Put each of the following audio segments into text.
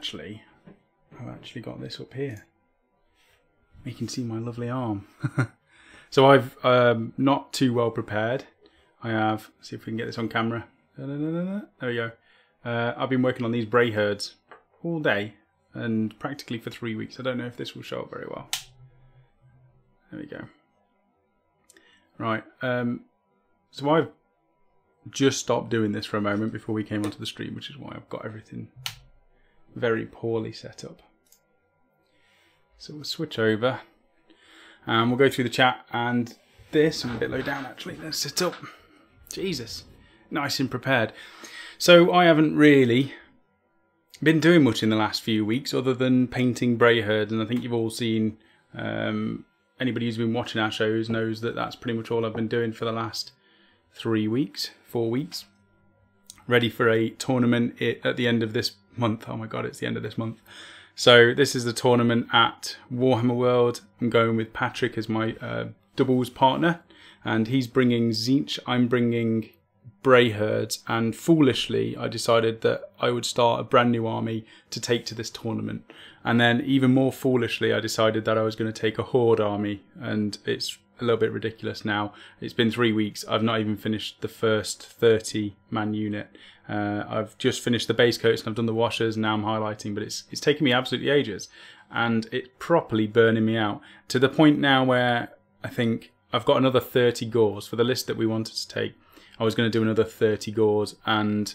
actually, I've actually got this up here. You can see my lovely arm. So I've not too well prepared. I have, see if we can get this on camera. There we go. I've been working on these bray herds all day and practically for 3 weeks. I don't know if this will show up very well. There we go. Right. So I've just stopped doing this for a moment before we came onto the stream, which is why I've got everything very poorly set up. So we'll switch over and we'll go through the chat, and this, I'm a bit low down actually, let's sit up. Jesus, nice and prepared. So I haven't really been doing much in the last few weeks other than painting bray herds, and I think you've all seen, anybody who's been watching our shows knows that that's pretty much all I've been doing for the last 3 weeks, 4 weeks. Ready for a tournament at the end of this month. Oh my god, it's the end of this month. So this is the tournament at Warhammer World. I'm going with Patrick as my doubles partner, and he's bringing Tzeentch, I'm bringing bray herds, and foolishly I decided that I would start a brand new army to take to this tournament. And then even more foolishly I decided that I was going to take a horde army, and it's a little bit ridiculous now. It's been 3 weeks. I've not even finished the first 30 man unit. I've just finished the base coats and I've done the washers, and now I'm highlighting, but it's taken me absolutely ages, and it's properly burning me out to the point now where I think I've got another 30 gauze for the list that we wanted to take. I was going to do another 30 gauze, and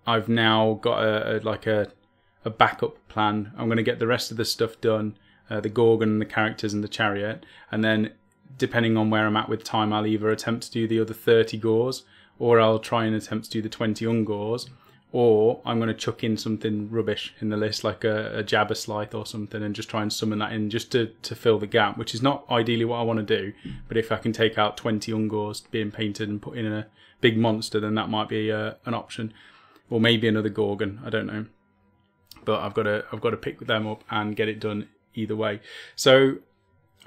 I've now got a backup plan. I'm going to get the rest of the stuff done, the Gorgon and the characters and the chariot, and then depending on where I'm at with time, I'll either attempt to do the other 30 gauze, or I'll try and attempt to do the 20 ungauze, or I'm going to chuck in something rubbish in the list, like a Jabba Slythe or something, and just try and summon that in just to fill the gap, which is not ideally what I want to do. But if I can take out 20 ungauze being painted and put in a big monster, then that might be an option, or maybe another Gorgon. I don't know, but I've got to pick them up and get it done either way. So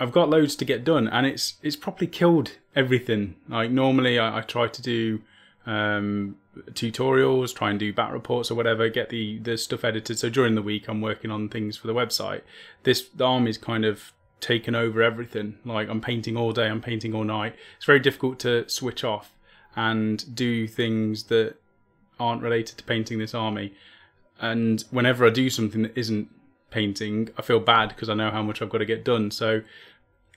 I've got loads to get done, and it's properly killed everything. Like normally I try to do tutorials, try and do bat reports or whatever, get the stuff edited. So during the week I'm working on things for the website. The army's kind of taken over everything. Like I'm painting all day, I'm painting all night. It's very difficult to switch off and do things that aren't related to painting this army. And whenever I do something that isn't painting, I feel bad because I know how much I've got to get done. So,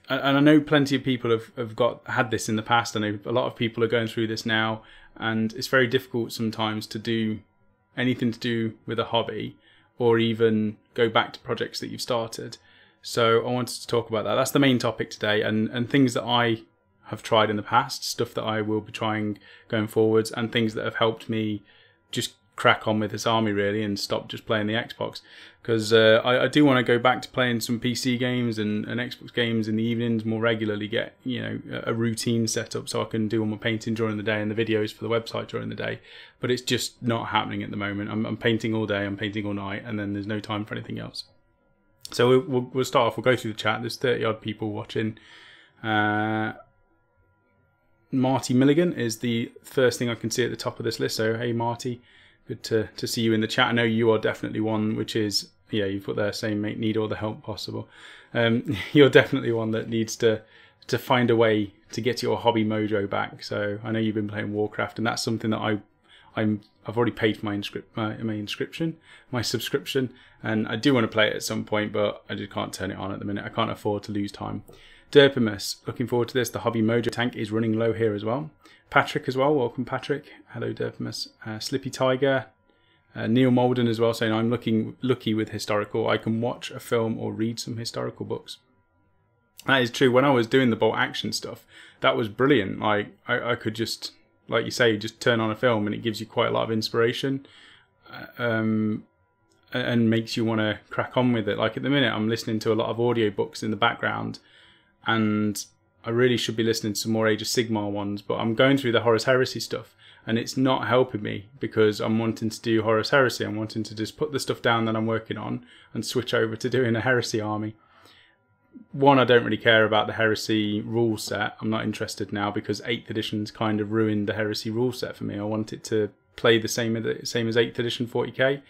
and I know plenty of people have had this in the past. I know a lot of people are going through this now, and it's very difficult sometimes to do anything to do with a hobby, or even go back to projects that you've started. So I wanted to talk about that. That's the main topic today, and things that I have tried in the past, stuff that I will be trying going forwards, and things that have helped me just crack on with this army really and stop just playing the Xbox, because I do want to go back to playing some PC games and Xbox games in the evenings more regularly, get a routine set up so I can do all my painting during the day and the videos for the website during the day. But it's just not happening at the moment. I'm painting all day, I'm painting all night, and then there's no time for anything else. So we'll start off, we'll go through the chat. There's 30 odd people watching. Marty Milligan is the first thing I can see at the top of this list, so hey Marty, good to see you in the chat. I know you are definitely one, which is, yeah, you put there saying mate, need all the help possible. You're definitely one that needs to find a way to get your hobby mojo back. So I know you've been playing Warcraft, and that's something that I've already paid for my subscription, and I do want to play it at some point, but I just can't turn it on at the minute. I can't afford to lose time. Derpimus, looking forward to this. The hobby mojo tank is running low here as well. Patrick as well, welcome Patrick. Hello Derpimus. Slippy Tiger, Neil Molden as well, saying I'm looking lucky with historical. I can watch a film or read some historical books. That is true. When I was doing the bolt action stuff, that was brilliant. Like I could just, like you say, just turn on a film and it gives you quite a lot of inspiration, and makes you want to crack on with it. Like at the minute I'm listening to a lot of audiobooks in the background, and I really should be listening to some more Age of Sigmar ones, but I'm going through the Horus Heresy stuff and it's not helping me because I'm wanting to do Horus Heresy. I'm wanting to just put the stuff down that I'm working on and switch over to doing a Heresy army. One, I don't really care about the Heresy rule set. I'm not interested now because 8th edition's kind of ruined the Heresy rule set for me. I want it to play the same as 8th edition 40k.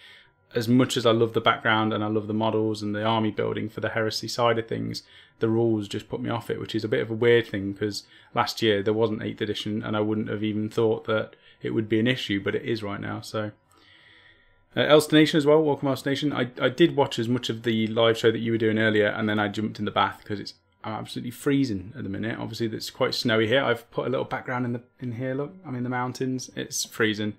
as much as I love the background and I love the models and the army building for the heresy side of things, the rules just put me off it, which is a bit of a weird thing because last year there wasn't 8th edition and I wouldn't have even thought that it would be an issue, but it is right now. So Elster Nation as well, welcome Elster Nation. I did watch as much of the live show that you were doing earlier, and then I jumped in the bath because it's absolutely freezing at the minute. Obviously it's quite snowy here. I've put a little background in here, look, I'm in the mountains, it's freezing.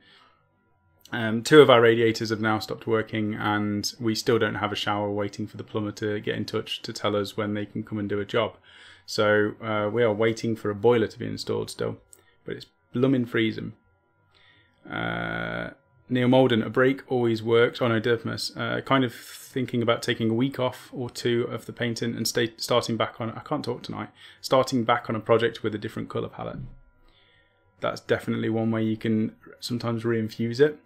2 of our radiators have now stopped working and we still don't have a shower, waiting for the plumber to get in touch to tell us when they can come and do a job. So we are waiting for a boiler to be installed still, but it's blooming freezing. Neil Molden, a break always works. Oh no, Dirtmus. Kind of thinking about taking a week off or 2 of the painting and starting back on, I can't talk tonight, starting back on a project with a different colour palette. That's definitely one way you can sometimes re-infuse it.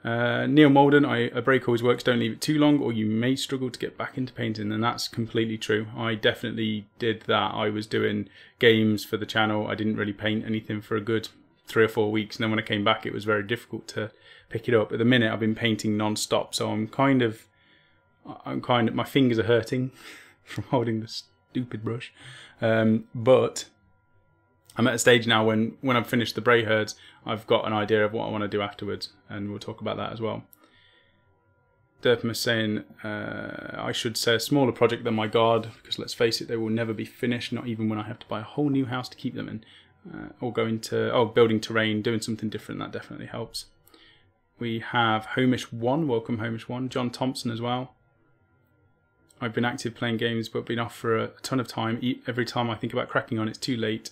Neil Molden, a break always works, don't leave it too long or you may struggle to get back into painting, and that's completely true. I definitely did that. I was doing games for the channel, I didn't really paint anything for a good 3 or 4 weeks, and then when I came back it was very difficult to pick it up. At the minute I've been painting non-stop, so I'm kind of, my fingers are hurting from holding the stupid brush, but I'm at a stage now when I've finished the Bray Herds, I've got an idea of what I want to do afterwards, and we'll talk about that as well. Derpmus saying I should say a smaller project than my guard, because let's face it, they will never be finished, not even when I have to buy a whole new house to keep them in. Or going to, building terrain, doing something different, that definitely helps. We have Homish1, welcome Homish1, John Thompson as well. I've been active playing games but been off for a ton of time. Every time I think about cracking on, it's too late.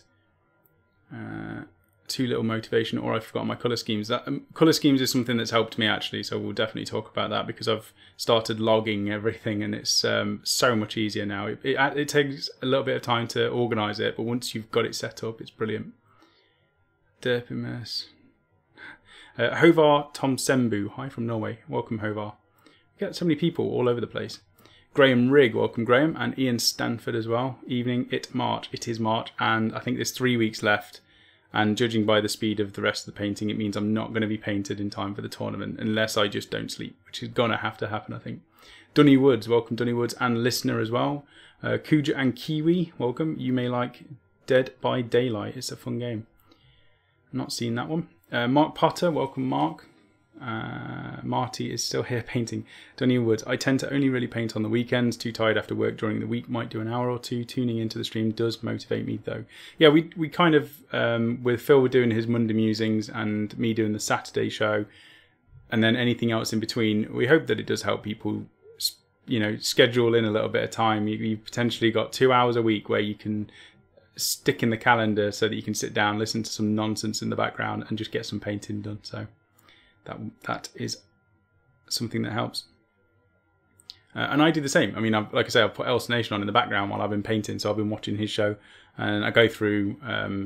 Too little motivation, or I've forgotten my colour schemes. Colour schemes is something that's helped me actually, so we'll definitely talk about that because I've started logging everything and it's so much easier now. It takes a little bit of time to organise it, but once you've got it set up, it's brilliant. Derpy mess. Hovar Tom Sembu, hi from Norway, welcome Hovar. We get so many people all over the place. Graham Rigg, welcome Graham, and Ian Stanford as well. Evening, it is March, and I think there's 3 weeks left. And judging by the speed of the rest of the painting, it means I'm not going to be painted in time for the tournament, unless I just don't sleep, which is going to have to happen, I think. Dunny Woods, welcome Dunny Woods, and Listener as well. Kuja and Kiwi, welcome. You may like Dead by Daylight, it's a fun game. Not seen that one. Mark Potter, welcome Mark. Marty is still here painting. Dunny Woods, I tend to only really paint on the weekends, too tired after work during the week, might do an hour or 2. Tuning into the stream does motivate me though. Yeah, we kind of, with Phil doing his Monday musings and me doing the Saturday show, and then anything else in between, we hope that it does help people, you know, schedule in a little bit of time. You've potentially got 2 hours a week where you can stick in the calendar so that you can sit down, listen to some nonsense in the background and just get some painting done. So that is something that helps. And I do the same. I mean, like I say, I've put Elster Nation on in the background while I've been painting, so I've been watching his show, and I go through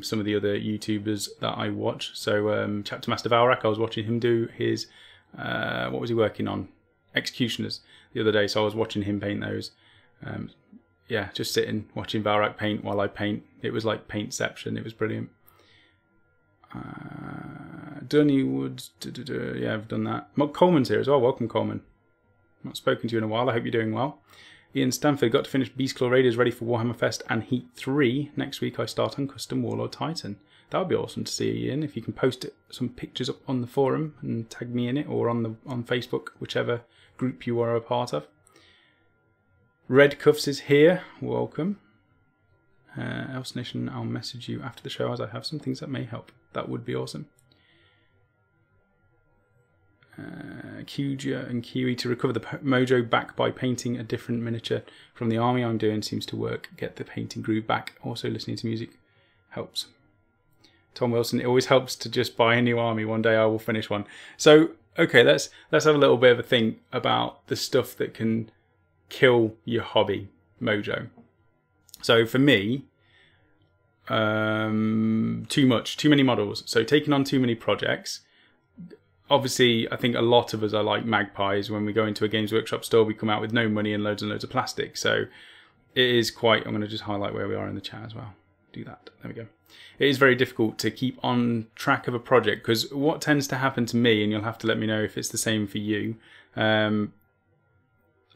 some of the other YouTubers that I watch. So Chapter Master Valrak, I was watching him do his, what was he working on? Executioners the other day, so I was watching him paint those. Yeah, just sitting, watching Valrak paint while I paint. It was like paintception, it was brilliant. Dunny Woods, yeah, I've done that. Coleman's here as well, welcome Coleman. Not spoken to you in a while, I hope you're doing well. Ian Stanford, got to finish Beastclaw Raiders ready for Warhammer Fest and Heat 3. Next week I start on Custom Warlord Titan. That would be awesome to see you, Ian, if you can post some pictures up on the forum and tag me in it, or on Facebook, whichever group you are a part of. Red Cuffs is here, welcome. Elster Nation, I'll message you after the show as I have some things that may help. That would be awesome. Kuja and Kiwi, to recover the mojo back by painting a different miniature from the army I'm doing seems to work. Get the painting groove back. Also listening to music helps. Tom Wilson, it always helps to just buy a new army. One day I will finish one. So, okay, let's have a little bit of a think about the stuff that can kill your hobby mojo. So for me, too many models. So taking on too many projects. Obviously, I think a lot of us are like magpies. When we go into a Games Workshop store, we come out with no money and loads of plastic. So it is quite, I'm going to just highlight where we are in the chat as well. Do that. There we go. It is very difficult to keep on track of a project, because what tends to happen to me, and you'll have to let me know if it's the same for you,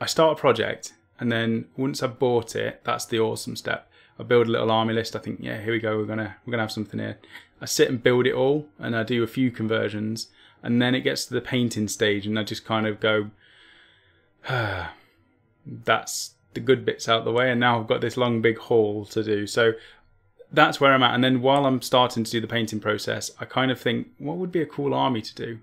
I start a project, and then once I've bought it, that's the awesome step. I build a little army list. I think, yeah, here we go. We're gonna have something here. I sit and build it all, and I do a few conversions, and then it gets to the painting stage, and I just kind of go, that's the good bits out of the way, and now I've got this long big haul to do. So that's where I'm at. And then while I'm starting to do the painting process, I kind of think, what would be a cool army to do?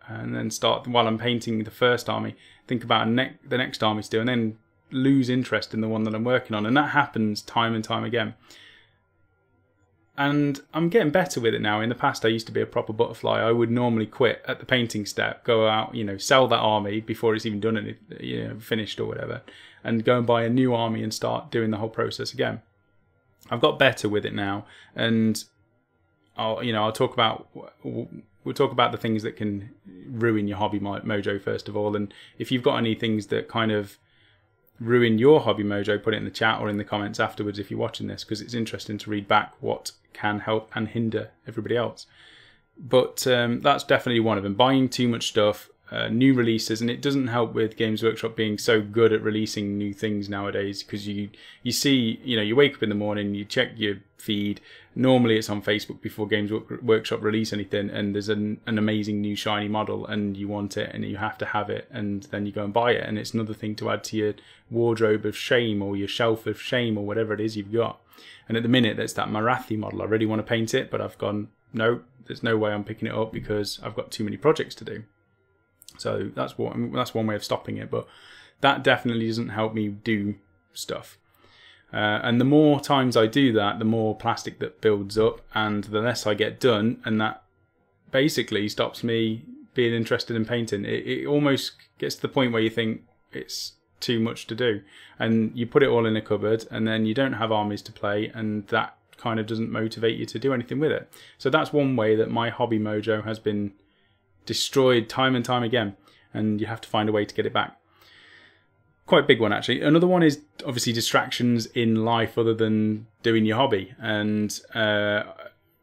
And then start, while I'm painting the first army, think about the next army to do, and then lose interest in the one that I'm working on. And that happens time and time again. And I'm getting better with it now. In the past, I used to be a proper butterfly. I would normally quit at the painting step, go out, sell that army before it's even done and finished or whatever, and go and buy a new army and start doing the whole process again. I've got better with it now, and we'll talk about the things that can ruin your hobby mojo first of all. And if you've got any things that kind of ruin your hobby mojo, put it in the chat or in the comments afterwards if you're watching this, because it's interesting to read back what can help and hinder everybody else. But that's definitely one of them. Buying too much stuff, new releases, and it doesn't help with Games Workshop being so good at releasing new things nowadays, because you see, you wake up in the morning, you check your feed, normally it's on Facebook before Games Workshop release anything, and there's an amazing new shiny model and you want it and you have to have it, and then you go and buy it, and it's another thing to add to your wardrobe of shame or your shelf of shame or whatever it is you've got. And at the minute there's that Marathi model. I really want to paint it, but I've gone, no, there's no way I'm picking it up because I've got too many projects to do. So that's one way of stopping it, but that definitely doesn't help me do stuff. And the more times I do that, the more plastic that builds up, and the less I get done, and that basically stops me being interested in painting. It almost gets to the point where you think it's too much to do, and you put it all in a cupboard, and then you don't have armies to play, and that kind of doesn't motivate you to do anything with it. So that's one way that my hobby mojo has been destroyed time and time again, and you have to find a way to get it back. Quite a big one, actually. Another one is obviously distractions in life other than doing your hobby, and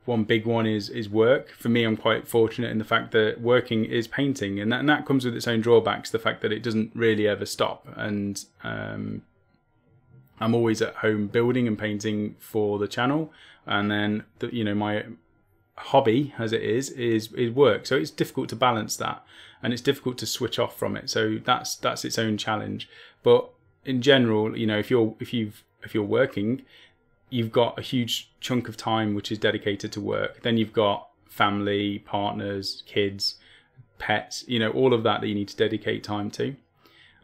one big one is work. For me, I'm quite fortunate in the fact that working is painting, and that comes with its own drawbacks, the fact that it doesn't really ever stop, and I'm always at home building and painting for the channel, and then my hobby, as it is work, so it's difficult to balance that, and it's difficult to switch off from it. So that's its own challenge. But in general, if you're working, you've got a huge chunk of time which is dedicated to work. Then you've got family, partners, kids, pets, all of that you need to dedicate time to.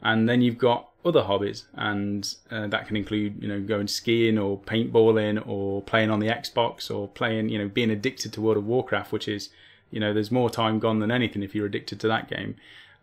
And then you've got other hobbies, and that can include going skiing or paintballing or playing on the Xbox or playing, being addicted to World of Warcraft, which is, there's more time gone than anything if you're addicted to that game.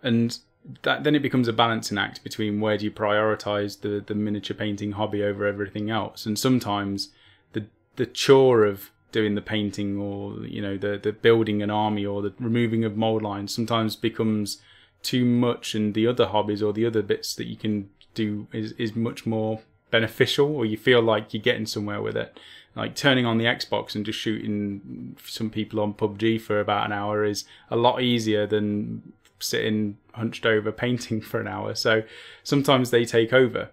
And then it becomes a balancing act between where do you prioritize the miniature painting hobby over everything else. And sometimes the chore of doing the painting, or the building an army, or the removing of mold lines sometimes becomes too much, and the other hobbies or the other bits that you can do is much more beneficial, or you feel like you're getting somewhere with it. Like turning on the Xbox and just shooting some people on PUBG for about an hour is a lot easier than sitting hunched over painting for an hour. So sometimes they take over,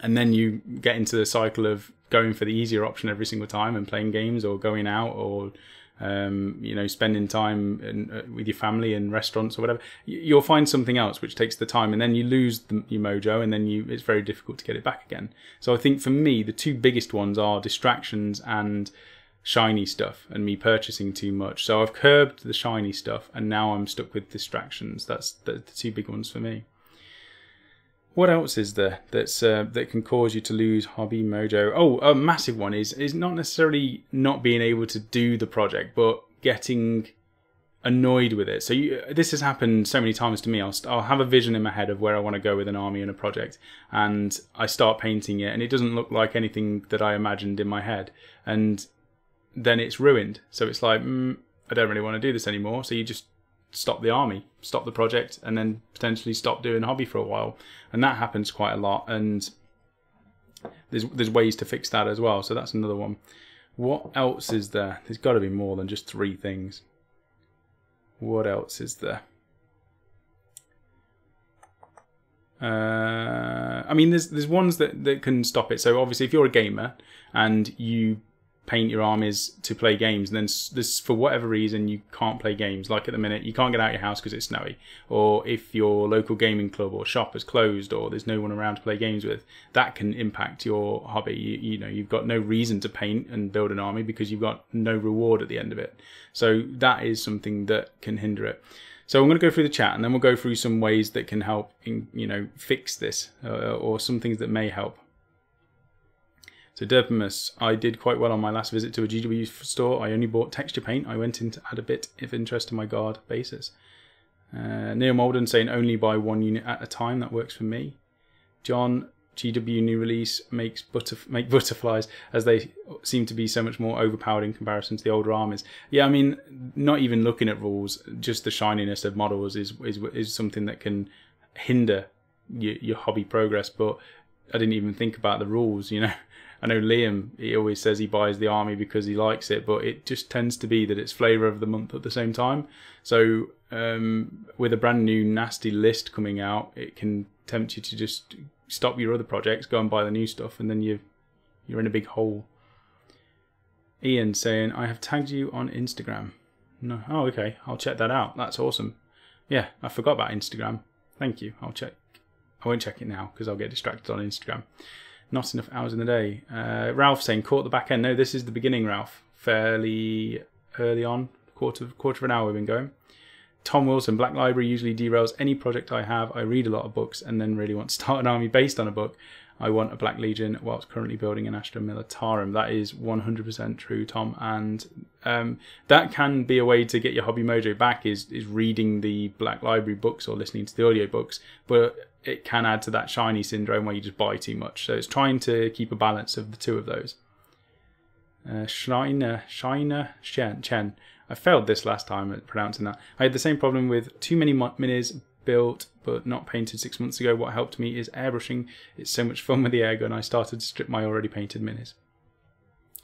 and then you get into the cycle of going for the easier option every single time and playing games or going out or spending time with your family in restaurants or whatever. You'll find something else which takes the time, and then you lose your mojo, and then it's very difficult to get it back again. So I think for me, the two biggest ones are distractions and shiny stuff, and me purchasing too much. So I've curbed the shiny stuff, and now I'm stuck with distractions. That's the two big ones for me. What else is there that can cause you to lose hobby mojo? Oh, a massive one is not necessarily not being able to do the project, but getting annoyed with it. So this has happened so many times to me. I'll have a vision in my head of where I want to go with an army and a project, and I start painting it, and it doesn't look like anything that I imagined in my head, and then it's ruined. So it's like, I don't really want to do this anymore. So you just stop the army, stop the project, and then potentially stop doing hobby for a while. And that happens quite a lot, and there's ways to fix that as well. So that's another one. What else is there? There's got to be more than just 3 things. What else is there? I mean, there's ones that can stop it. So obviously, if you're a gamer and you paint your armies to play games, and then this, for whatever reason, you can't play games. Like at the minute, you can't get out of your house because it's snowy, or if your local gaming club or shop is closed, or there's no one around to play games with, that can impact your hobby. You know, you've got no reason to paint and build an army because you've got no reward at the end of it. So that is something that can hinder it. So I'm going to go through the chat, and then we'll go through some ways that can help, fix this, or some things that may help. So Derpimus, I did quite well on my last visit to a GW store. I only bought texture paint. I went in to add a bit of interest to my guard bases. Neil Molden saying only buy one unit at a time. That works for me. John, GW new release make butterflies, as they seem to be so much more overpowered in comparison to the older armies. Yeah, I mean, not even looking at rules, just the shininess of models is something that can hinder your hobby progress. But I didn't even think about the rules, I know Liam, he always says he buys the army because he likes it, but it just tends to be that it's flavour of the month at the same time. So with a brand new nasty list coming out, it can tempt you to just stop your other projects, go and buy the new stuff, and then you're in a big hole. Ian saying, I have tagged you on Instagram. No, oh, okay, I'll check that out. That's awesome. Yeah, I forgot about Instagram. Thank you. I'll check. I won't check it now because I'll get distracted on Instagram. Not enough hours in the day. Ralph saying, caught the back end. No, this is the beginning, Ralph. Fairly early on. Quarter of an hour we've been going. Tom Wilson, Black Library usually derails any project I have. I read a lot of books and then really want to start an army based on a book. I want a Black Legion whilst currently building an Astra Militarum. That is 100% true, Tom. And that can be a way to get your hobby mojo back, is reading the Black Library books or listening to the audio books. But it can add to that shiny syndrome where you just buy too much. So it's trying to keep a balance of the two of those. Shiner Chen. I failed this last time at pronouncing that. I had the same problem with too many minis built but not painted 6 months ago. What helped me is airbrushing. It's so much fun with the air gun. I started to strip my already painted minis.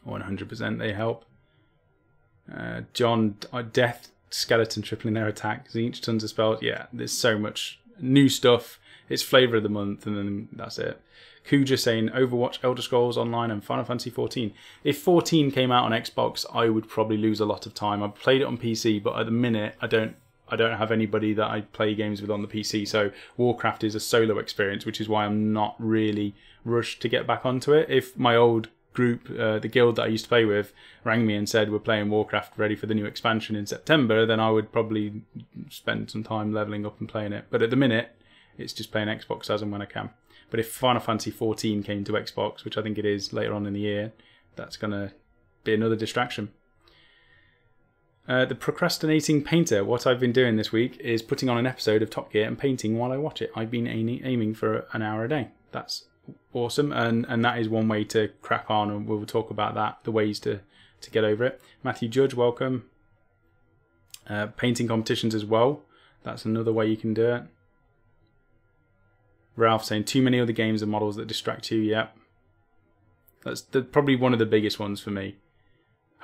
100% they help. John, Death Skeleton tripling their attack. Each tons of spells. Yeah, there's so much new stuff. It's flavour of the month, and then that's it. Kuja saying Overwatch, Elder Scrolls Online, and Final Fantasy 14. If 14 came out on Xbox, I would probably lose a lot of time. I've played it on PC, but at the minute, I don't have anybody that I play games with on the PC. So Warcraft is a solo experience, which is why I'm not really rushed to get back onto it. If my old group, the guild that I used to play with, rang me and said we're playing Warcraft ready for the new expansion in September, then I would probably spend some time leveling up and playing it. But at the minute, it's just playing Xbox as and when I can. But if Final Fantasy 14 came to Xbox, which I think it is later on in the year, that's going to be another distraction. The Procrastinating Painter. What I've been doing this week is putting on an episode of Top Gear and painting while I watch it. I've been aiming for an hour a day. That's awesome. And that is one way to crack on, and we'll talk about that, the ways to get over it. Matthew Judge, welcome. Painting competitions as well. That's another way you can do it. Ralph saying too many other games and models that distract you. Yep. That's probably one of the biggest ones for me.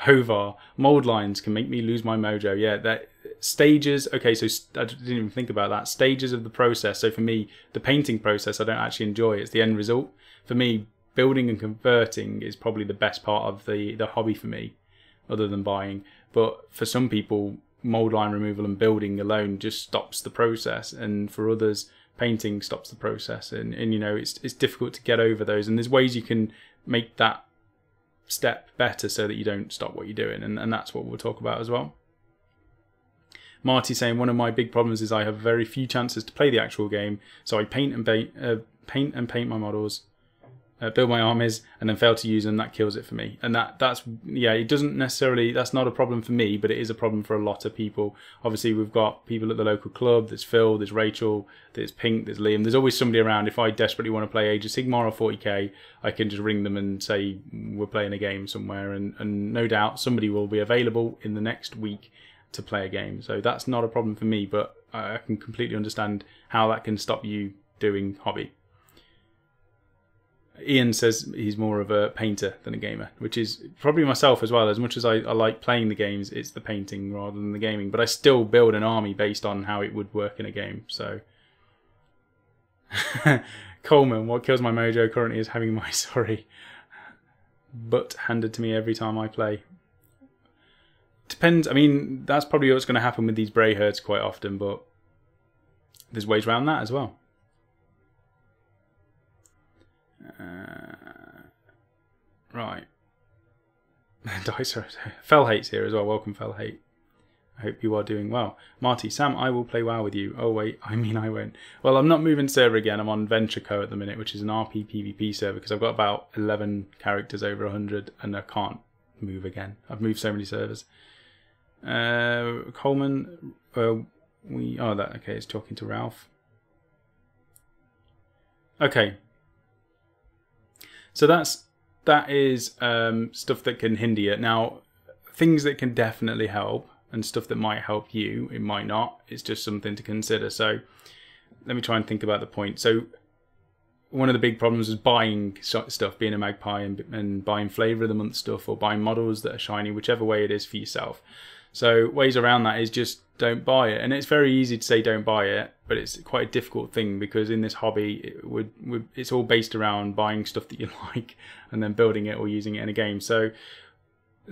Hovar, mold lines can make me lose my mojo. Yeah, that stages. Okay, so I didn't even think about that. Stages of the process. So for me, the painting process I don't actually enjoy. It's the end result. For me, building and converting is probably the best part of the hobby for me, other than buying. But for some people, mold line removal and building alone just stops the process, and for others, painting stops the process, and it's difficult to get over those, and there's ways you can make that step better so that you don't stop what you're doing, and that's what we'll talk about as well. Marty saying one of my big problems is I have very few chances to play the actual game, so I paint my models, build my armies, and then fail to use them. That kills it for me, and that's it doesn't necessarily, that's not a problem for me, but it is a problem for a lot of people. Obviously we've got people at the local club. There's Phil, there's Rachel, there's Pink, there's Liam. There's always somebody around. If I desperately want to play Age of Sigmar or 40k, I can just ring them and say we're playing a game somewhere, and no doubt somebody will be available in the next week to play a game. So that's not a problem for me, but I can completely understand how that can stop you doing hobby. Ian says he's more of a painter than a gamer, which is probably myself as well. As much as I like playing the games, it's the painting rather than the gaming. But I still build an army based on how it would work in a game. So Coleman, what kills my mojo currently is having my butt handed to me every time I play. Depends. I mean, that's probably what's going to happen with these Bray herds quite often, but there's ways around that as well. Right. Dicer. Fell Hate's here as well. Welcome, Fell Hate. I hope you are doing well. Marty, Sam, I will play WoW with you. Oh, wait, I mean I won't. Well, I'm not moving server again. I'm on Venture Co at the minute, which is an RP PvP server, because I've got about 11 characters over 100, and I can't move again. I've moved so many servers. Coleman, okay, it's talking to Ralph. Okay. So that is stuff that can hinder you. Now, things that can definitely help, and stuff that might help you, it might not. It's just something to consider. So let me try and think about the point. So one of the big problems is buying stuff, being a magpie, and buying flavour of the month stuff, or buying models that are shiny, whichever way it is for yourself. So ways around that is just don't buy it. And it's very easy to say don't buy it, but it's quite a difficult thing, because in this hobby, it's all based around buying stuff that you like and then building it or using it in a game. So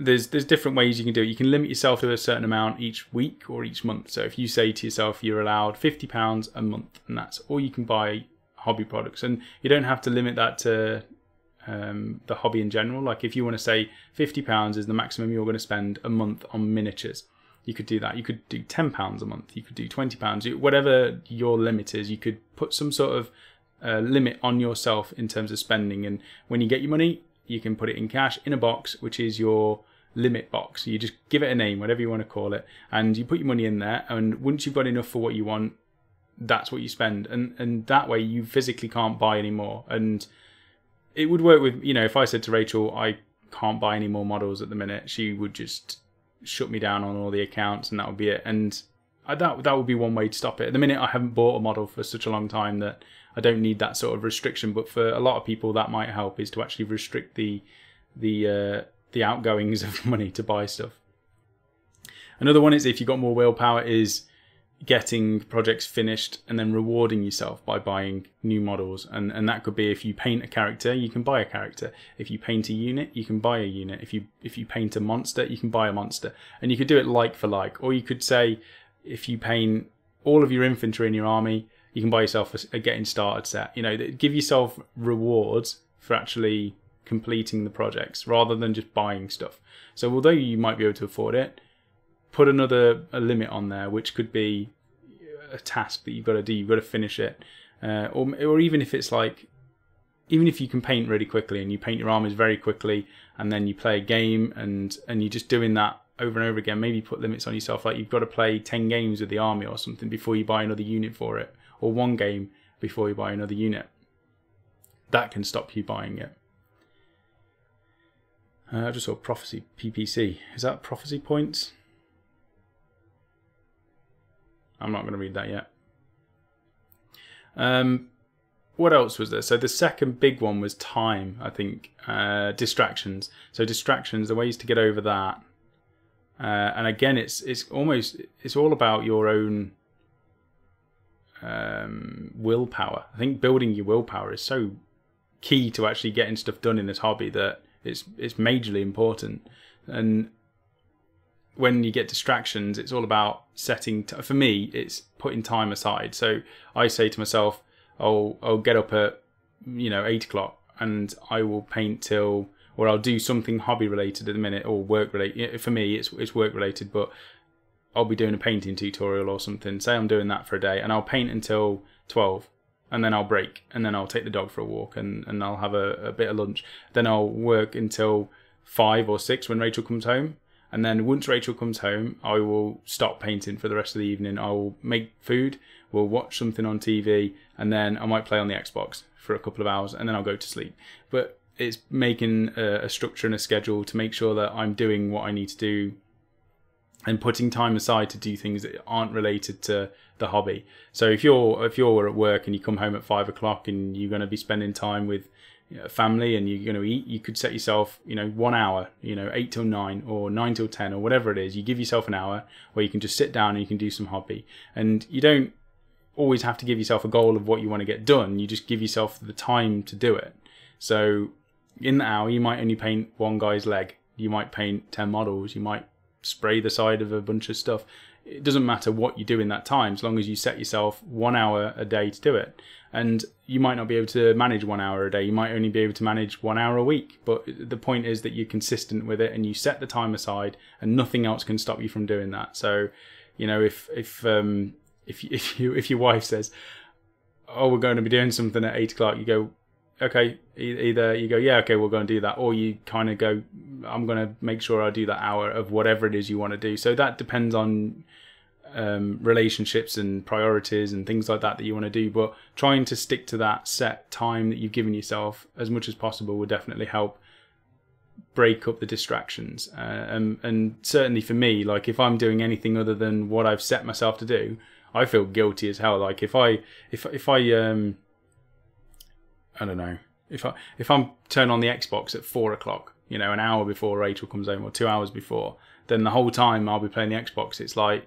there's different ways you can do it. You can limit yourself to a certain amount each week or each month. So if you say to yourself you're allowed £50 a month, and that's all you can buy hobby products, and you don't have to limit that to the hobby in general. Like if you want to say £50 is the maximum you're going to spend a month on miniatures, you could do that. You could do £10 a month. You could do £20. Whatever your limit is, you could put some sort of limit on yourself in terms of spending. And when you get your money, you can put it in cash in a box, which is your limit box. You just give it a name, whatever you want to call it, and you put your money in there. And once you've got enough for what you want, that's what you spend. And that way you physically can't buy anymore. And it would work with, if I said to Rachel, I can't buy any more models at the minute, she would just shut me down on all the accounts, and that would be it. And that would be one way to stop it. At the minute, I haven't bought a model for such a long time that I don't need that sort of restriction. But for a lot of people, that might help, is to actually restrict the outgoings of money to buy stuff. Another one is, if you've got more willpower, is getting projects finished and then rewarding yourself by buying new models. And that could be, if you paint a character, you can buy a character. If you paint a unit, you can buy a unit. If you paint a monster, you can buy a monster. And you could do it like for like. Or you could say, if you paint all of your infantry in your army, you can buy yourself a getting started set. Give yourself rewards for actually completing the projects rather than just buying stuff. So although you might be able to afford it, put a limit on there, which could be a task that you've got to do. You've got to finish it, or even if it's like, even if you can paint really quickly and you paint your armies very quickly, and then you play a game and you're just doing that over and over again. Maybe put limits on yourself, like you've got to play 10 games with the army or something before you buy another unit for it, or 1 game before you buy another unit. That can stop you buying it. I just saw Prophecy PPC. Is that Prophecy points? I'm not going to read that yet. What else was there? So the second big one was time, I think. Distractions. So distractions, the ways to get over that. And again, it's all about your own willpower. I think building your willpower is so key to actually getting stuff done in this hobby that it's majorly important. And when you get distractions, it's all about setting. For me, it's putting time aside. So I say to myself, I'll get up at 8 o'clock and I will paint till, or I'll do something hobby related at the minute, or work related. For me, it's work related, but I'll be doing a painting tutorial or something. Say I'm doing that for a day, and I'll paint until 12, and then I'll break, and then I'll take the dog for a walk, and I'll have a bit of lunch. Then I'll work until 5 or 6 when Rachel comes home. And then once Rachel comes home, I will stop painting for the rest of the evening. I will make food, we'll watch something on TV, and then I might play on the Xbox for a couple of hours, and then I'll go to sleep. But it's making a structure and a schedule to make sure that I'm doing what I need to do, and putting time aside to do things that aren't related to the hobby. So if you're at work and you come home at 5 o'clock and you're going to be spending time with family and you're going to eat, you could set yourself 1 hour, 8 till 9 or 9 till 10 or whatever it is. You give yourself an hour where you can just sit down and you can do some hobby. And you don't always have to give yourself a goal of what you want to get done. You just give yourself the time to do it. So in the hour, you might only paint one guy's leg. You might paint 10 models. You might spray the side of a bunch of stuff. It doesn't matter what you do in that time, as long as you set yourself 1 hour a day to do it. And you might not be able to manage 1 hour a day. You might only be able to manage 1 hour a week. But the point is that you're consistent with it and you set the time aside, and nothing else can stop you from doing that. So, you know, if your wife says, "Oh, we're going to be doing something at 8 o'clock," you go, "Okay." Either you go, "Yeah, okay, we'll go and do that," or you kind of go, "I'm going to make sure I do that hour of whatever it is you want to do." So that depends on relationships and priorities and things like that you want to do. But trying to stick to that set time that you've given yourself as much as possible will definitely help break up the distractions. And certainly for me, like if I'm doing anything other than what I've set myself to do, I feel guilty as hell. Like if I don't know, if I'm turn on the Xbox at 4 o'clock, you know, an hour before Rachel comes home or 2 hours before, then the whole time I'll be playing the Xbox. It's like,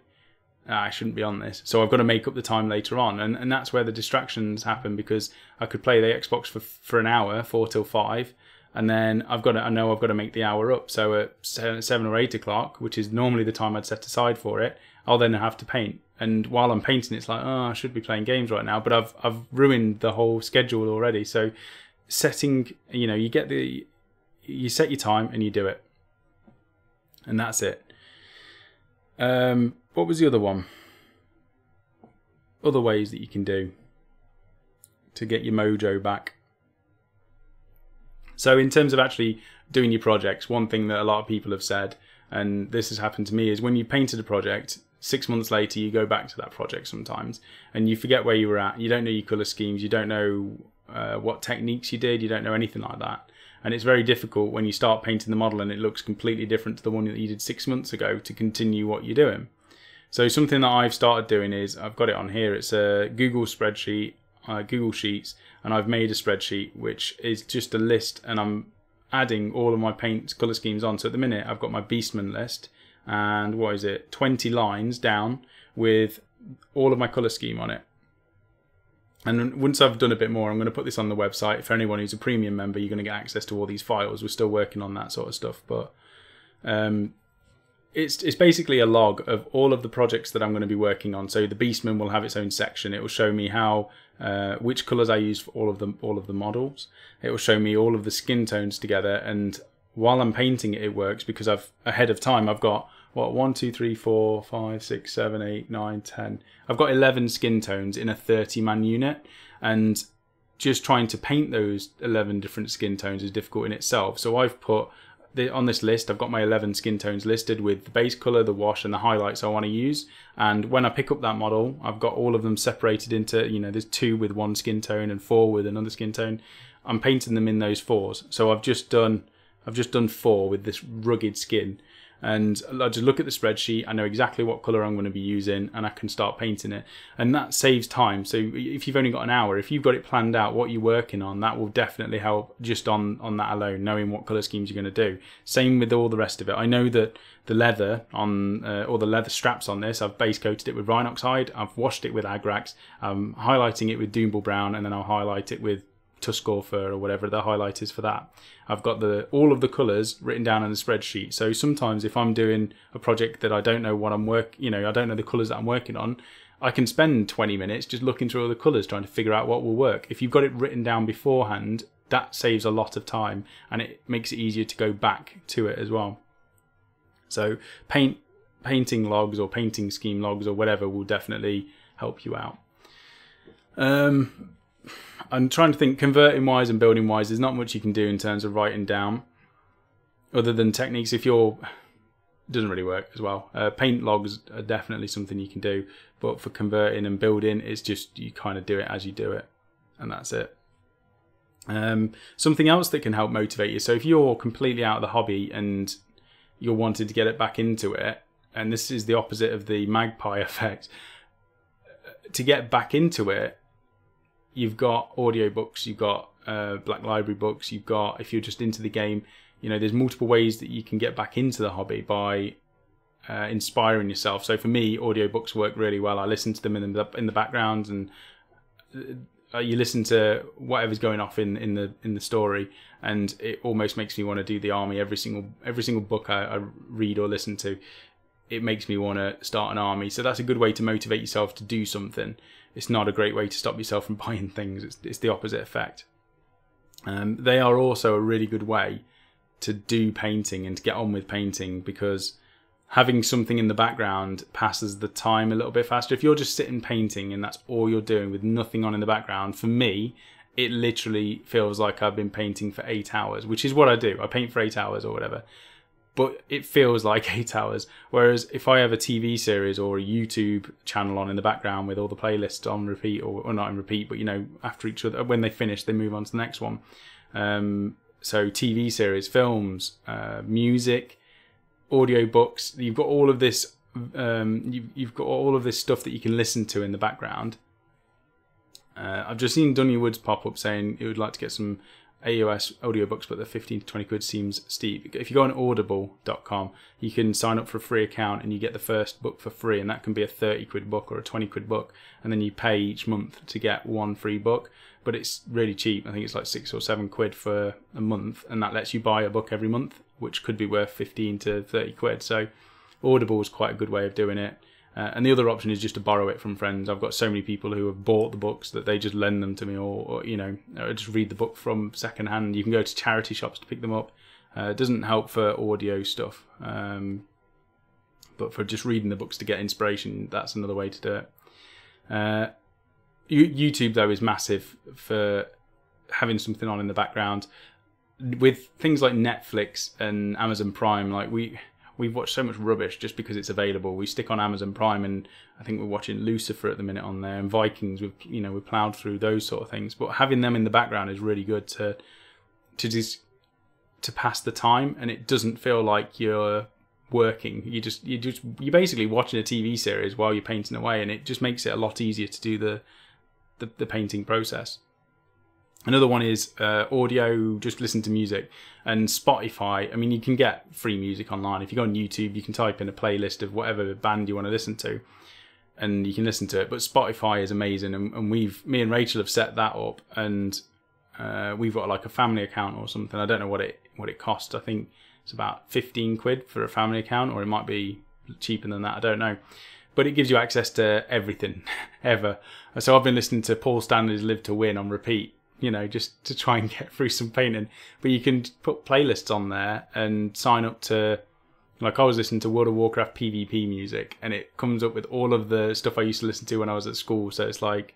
I shouldn't be on this. So I've got to make up the time later on. And that's where the distractions happen, because I could play the Xbox for an hour, 4 till 5. And then I know I've got to make the hour up. So at 7 or 8 o'clock, which is normally the time I'd set aside for it, I'll then have to paint. And while I'm painting, it's like, oh, I should be playing games right now, but I've ruined the whole schedule already. So setting, you know, you set your time and you do it, and that's it. What was the other one? Other ways that you can do to get your mojo back. So in terms of actually doing your projects, one thing that a lot of people have said, and this has happened to me, is when you painted a project, 6 months later you go back to that project sometimes and you forget where you were at. You don't know your colour schemes, you don't know what techniques you did, you don't know anything like that. And it's very difficult when you start painting the model and it looks completely different to the one that you did 6 months ago to continue what you're doing. So something that I've started doing is, I've got it on here, it's a Google spreadsheet, Google Sheets, and I've made a spreadsheet which is just a list, and I'm adding all of my paint colour schemes on. So at the minute I've got my Beastman list, and 20 lines down with all of my colour scheme on it. And once I've done a bit more, I'm going to put this on the website. For anyone who's a premium member, you're going to get access to all these files. We're still working on that sort of stuff, but it's basically a log of all of the projects that I'm going to be working on. So the Beastman will have its own section. It will show me how which colours I use for all of the models. It will show me all of the skin tones together, and while I'm painting it, it works because ahead of time I've got 1, 2, 3, 4, 5, 6, 7, 8, 9, 10. I've got 11 skin tones in a 30-man unit, and just trying to paint those 11 different skin tones is difficult in itself. So I've put on this list, I've got my 11 skin tones listed with the base colour, the wash and the highlights I want to use. And when I pick up that model, I've got all of them separated into, you know, there's 2 with one skin tone and 4 with another skin tone. I'm painting them in those 4s. So I've just done 4 with this rugged skin. And I just look at the spreadsheet, I know exactly what colour I'm going to be using, and I can start painting it. And that saves time. So if you've only got an hour, if you've got it planned out, what you're working on, that will definitely help just on that alone, knowing what colour schemes you're going to do. Same with all the rest of it. I know that the leather on, or the leather straps on this, I've base coated it with Rhinoxide, I've washed it with Agrax, I'm highlighting it with Doomble Brown, and then I'll highlight it with Tuscarora fur or whatever the highlight is for that. I've got all of the colours written down in the spreadsheet. So sometimes if I'm doing a project that I don't know what I don't know the colours that I'm working on, I can spend 20 minutes just looking through all the colours trying to figure out what will work. If you've got it written down beforehand, that saves a lot of time and it makes it easier to go back to it as well. So painting logs or painting scheme logs or whatever will definitely help you out. I'm trying to think, converting wise and building wise, there's not much you can do in terms of writing down other than techniques. It doesn't really work as well. Paint logs are definitely something you can do, but for converting and building, it's just you kind of do it as you do it, and that's it. Something else that can help motivate you. So if you're completely out of the hobby and you're wanting to get it back into it, and this is the opposite of the magpie effect, to get back into it, you've got audiobooks, you've got Black Library books, you've got, if you're just into the game, you know, there's multiple ways that you can get back into the hobby by inspiring yourself. So for me, audiobooks work really well. I listen to them in the background, and you listen to whatever's going off in the story, and it almost makes me want to do the army. Every single book I read or listen to, it makes me want to start an army. So that's a good way to motivate yourself to do something. It's not a great way to stop yourself from buying things. It's the opposite effect. They are also a really good way to do painting and to get on with painting, because having something in the background passes the time a little bit faster. If you're just sitting painting and that's all you're doing with nothing on in the background, for me, it literally feels like I've been painting for 8 hours, which is what I do. I paint for 8 hours or whatever. But it feels like 8 hours. Whereas if I have a TV series or a YouTube channel on in the background with all the playlists on repeat, or not in repeat, but, you know, after each other, when they finish, they move on to the next one. So TV series, films, music, audiobooks, you've got all of this. You've got all of this stuff that you can listen to in the background. I've just seen Dunny Woods pop up saying he would like to get some AOS audiobooks, but the 15 to 20 quid seems steep. If you go on audible.com, you can sign up for a free account and you get the first book for free, and that can be a 30 quid book or a 20 quid book, and then you pay each month to get one free book. But it's really cheap. I think it's like 6 or 7 quid for a month, and that lets you buy a book every month, which could be worth 15 to 30 quid. So Audible is quite a good way of doing it. And the other option is just to borrow it from friends. I've got so many people who have bought the books that they just lend them to me, or you know, or just read the book from second hand. You can go to charity shops to pick them up. It doesn't help for audio stuff, but for just reading the books to get inspiration, that's another way to do it. YouTube though is massive for having something on in the background. With things like Netflix and Amazon Prime, like we've watched so much rubbish just because it's available. We stick on Amazon Prime, and I think we're watching Lucifer at the minute on there, and Vikings. We've ploughed through those sort of things, but having them in the background is really good to pass the time, and it doesn't feel like you're working. You're basically watching a TV series while you're painting away, and it just makes it a lot easier to do the painting process. Another one is audio, just listen to music. And Spotify, I mean, you can get free music online. If you go on YouTube, you can type in a playlist of whatever band you want to listen to, and you can listen to it. But Spotify is amazing, and me and Rachel have set that up, and we've got like a family account or something. I don't know what it costs. I think it's about 15 quid for a family account, or it might be cheaper than that. I don't know. But it gives you access to everything, ever. So I've been listening to Paul Stanley's Live to Win on repeat, you know, just to try and get through some painting. But you can put playlists on there and sign up to, like I was listening to World of Warcraft PvP music, and it comes up with all of the stuff I used to listen to when I was at school. So it's like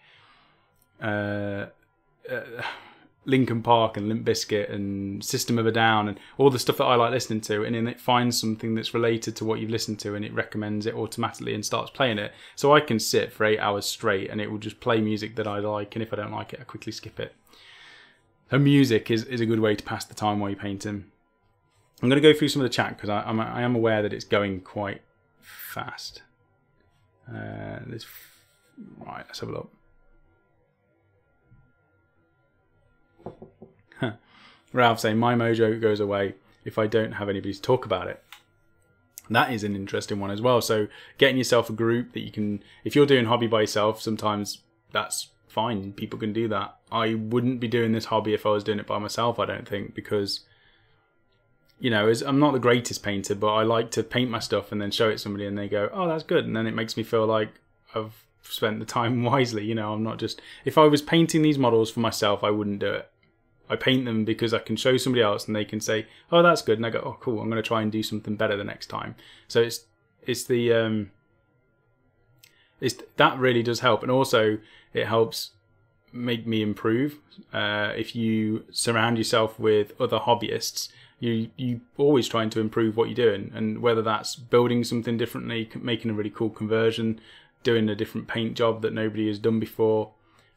Linkin Park and Limp Bizkit and System of a Down and all the stuff that I like listening to, and then it finds something that's related to what you've listened to, and it recommends it automatically and starts playing it. So I can sit for 8 hours straight and it will just play music that I like, and if I don't like it, I quickly skip it. So music is a good way to pass the time while you're painting. I'm going to go through some of the chat because I am aware that it's going quite fast. Right, let's have a look. Ralph saying, my mojo goes away if I don't have anybody to talk about it. That is an interesting one as well. So getting yourself a group that you can, if you're doing hobby by yourself, sometimes that's fine. People can do that. I wouldn't be doing this hobby if I was doing it by myself, I don't think, because, you know, I'm not the greatest painter, but I like to paint my stuff and then show it to somebody and they go, oh, that's good. And then it makes me feel like I've spent the time wisely. You know, I'm not just, if I was painting these models for myself, I wouldn't do it. I paint them because I can show somebody else and they can say, oh, that's good. And I go, oh, cool, I'm going to try and do something better the next time. So that really does help. And also it helps make me improve. If you surround yourself with other hobbyists, you always trying to improve what you're doing. And whether that's building something differently, making a really cool conversion, doing a different paint job that nobody has done before,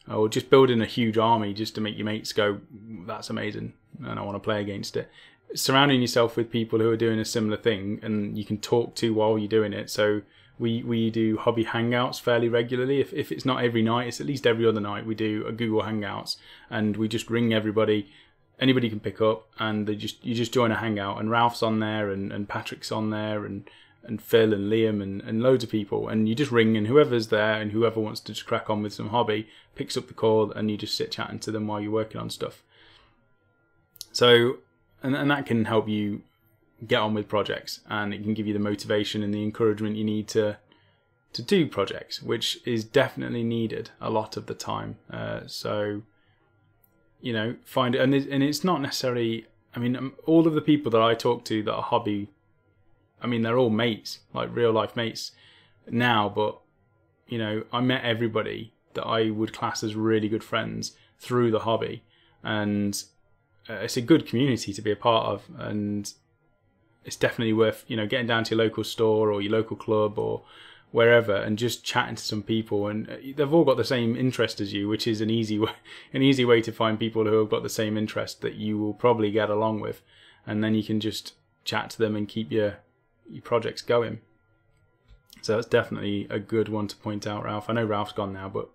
or just building a huge army just to make your mates go, that's amazing, and I want to play against it. Surrounding yourself with people who are doing a similar thing and you can talk to while you're doing it. So we do hobby hangouts fairly regularly. If it's not every night, it's at least every other night. We do a Google Hangouts and we just ring everybody. Anybody can pick up, and you just join a hangout, and Ralph's on there and Patrick's on there, and Phil and Liam and loads of people, and you just ring, and whoever's there and whoever wants to just crack on with some hobby picks up the call, and you just sit chatting to them while you're working on stuff. So, and that can help you get on with projects, and it can give you the motivation and the encouragement you need to do projects, which is definitely needed a lot of the time. So, you know, find it, and it's not necessarily, I mean, all of the people that I talk to that are hobby, I mean, they're all mates, like real life mates now, but, you know, I met everybody that I would class as really good friends through the hobby, and it's a good community to be a part of, and it's definitely worth, you know, getting down to your local store or your local club or wherever and just chatting to some people, and they've all got the same interest as you, which is an easy way to find people who have got the same interest that you will probably get along with, and then you can just chat to them and keep your projects going. So that's definitely a good one to point out, Ralph. I know Ralph's gone now, but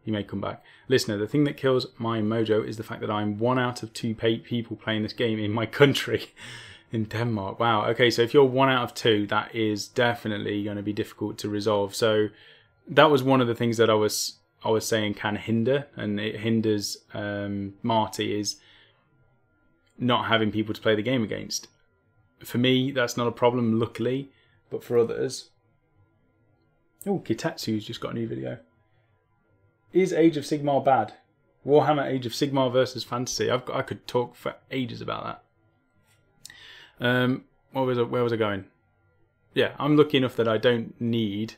he may come back. Listener, the thing that kills my mojo is the fact that I'm 1 out of 2 people playing this game in my country. In Denmark. Wow. Okay, so if you're 1 out of 2, that is definitely going to be difficult to resolve. So that was one of the things that I was saying can hinder, and it hinders Marty, is not having people to play the game against. For me, that's not a problem, luckily, but for others. Oh, Kitetsu's just got a new video. Is Age of Sigmar bad? Warhammer Age of Sigmar versus Fantasy. I could talk for ages about that. Where was I going? Yeah, I'm lucky enough that I don't need.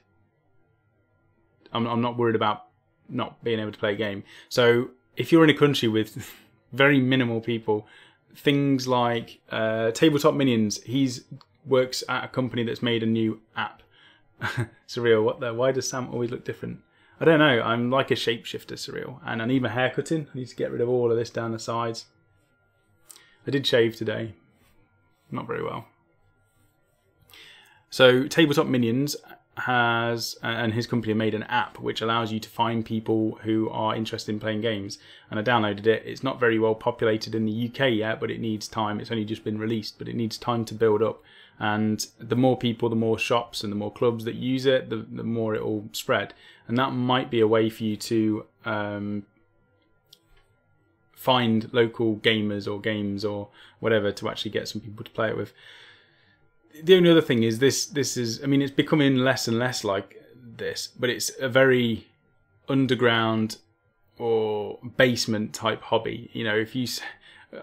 I'm not worried about not being able to play a game. So if you're in a country with very minimal people, things like Tabletop Minions, works at a company that's made a new app. Surreal, what the? Why does Sam always look different? I don't know. I'm like a shapeshifter, Surreal, and I need my hair cutting. I need to get rid of all of this down the sides. I did shave today. Not very well. So Tabletop Minions and his company made an app which allows you to find people who are interested in playing games, and I downloaded it. It's not very well populated in the UK yet, but it needs time. It's only just been released, but it needs time to build up, and the more people, the more shops and the more clubs that use it, the more it will spread, and that might be a way for you to find local gamers or games or whatever to actually get some people to play it with. The only other thing is this is, I mean, it's becoming less and less like this, but it's a very underground or basement type hobby. You know, if you,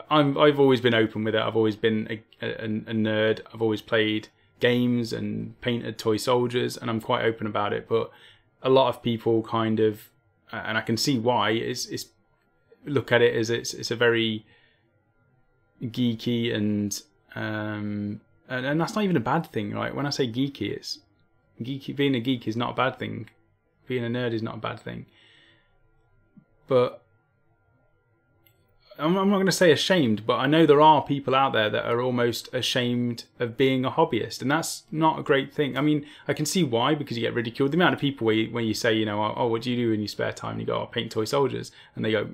I've always been open with it. I've always been a nerd. I've always played games and painted toy soldiers, and I'm quite open about it. But a lot of people kind of, and I can see why, it's look at it as it's a very geeky and that's not even a bad thing, right? When I say geeky, it's geeky. Being a geek is not a bad thing. Being a nerd is not a bad thing. But I'm not going to say ashamed, but I know there are people out there that are almost ashamed of being a hobbyist, and that's not a great thing. I mean, I can see why, because you get ridiculed. The amount of people when you say, you know, oh, what do you do in your spare time? And you go, oh, I paint toy soldiers, and they go,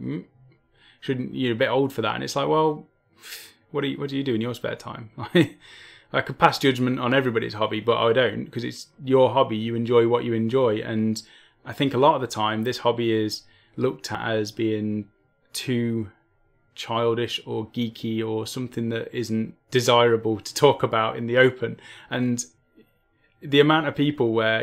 shouldn't you're a bit old for that? And it's like, well, what do you do in your spare time? I could pass judgment on everybody's hobby, but I don't, because it's your hobby. You enjoy what you enjoy, and I think a lot of the time this hobby is looked at as being too childish or geeky or something that isn't desirable to talk about in the open. And the amount of people where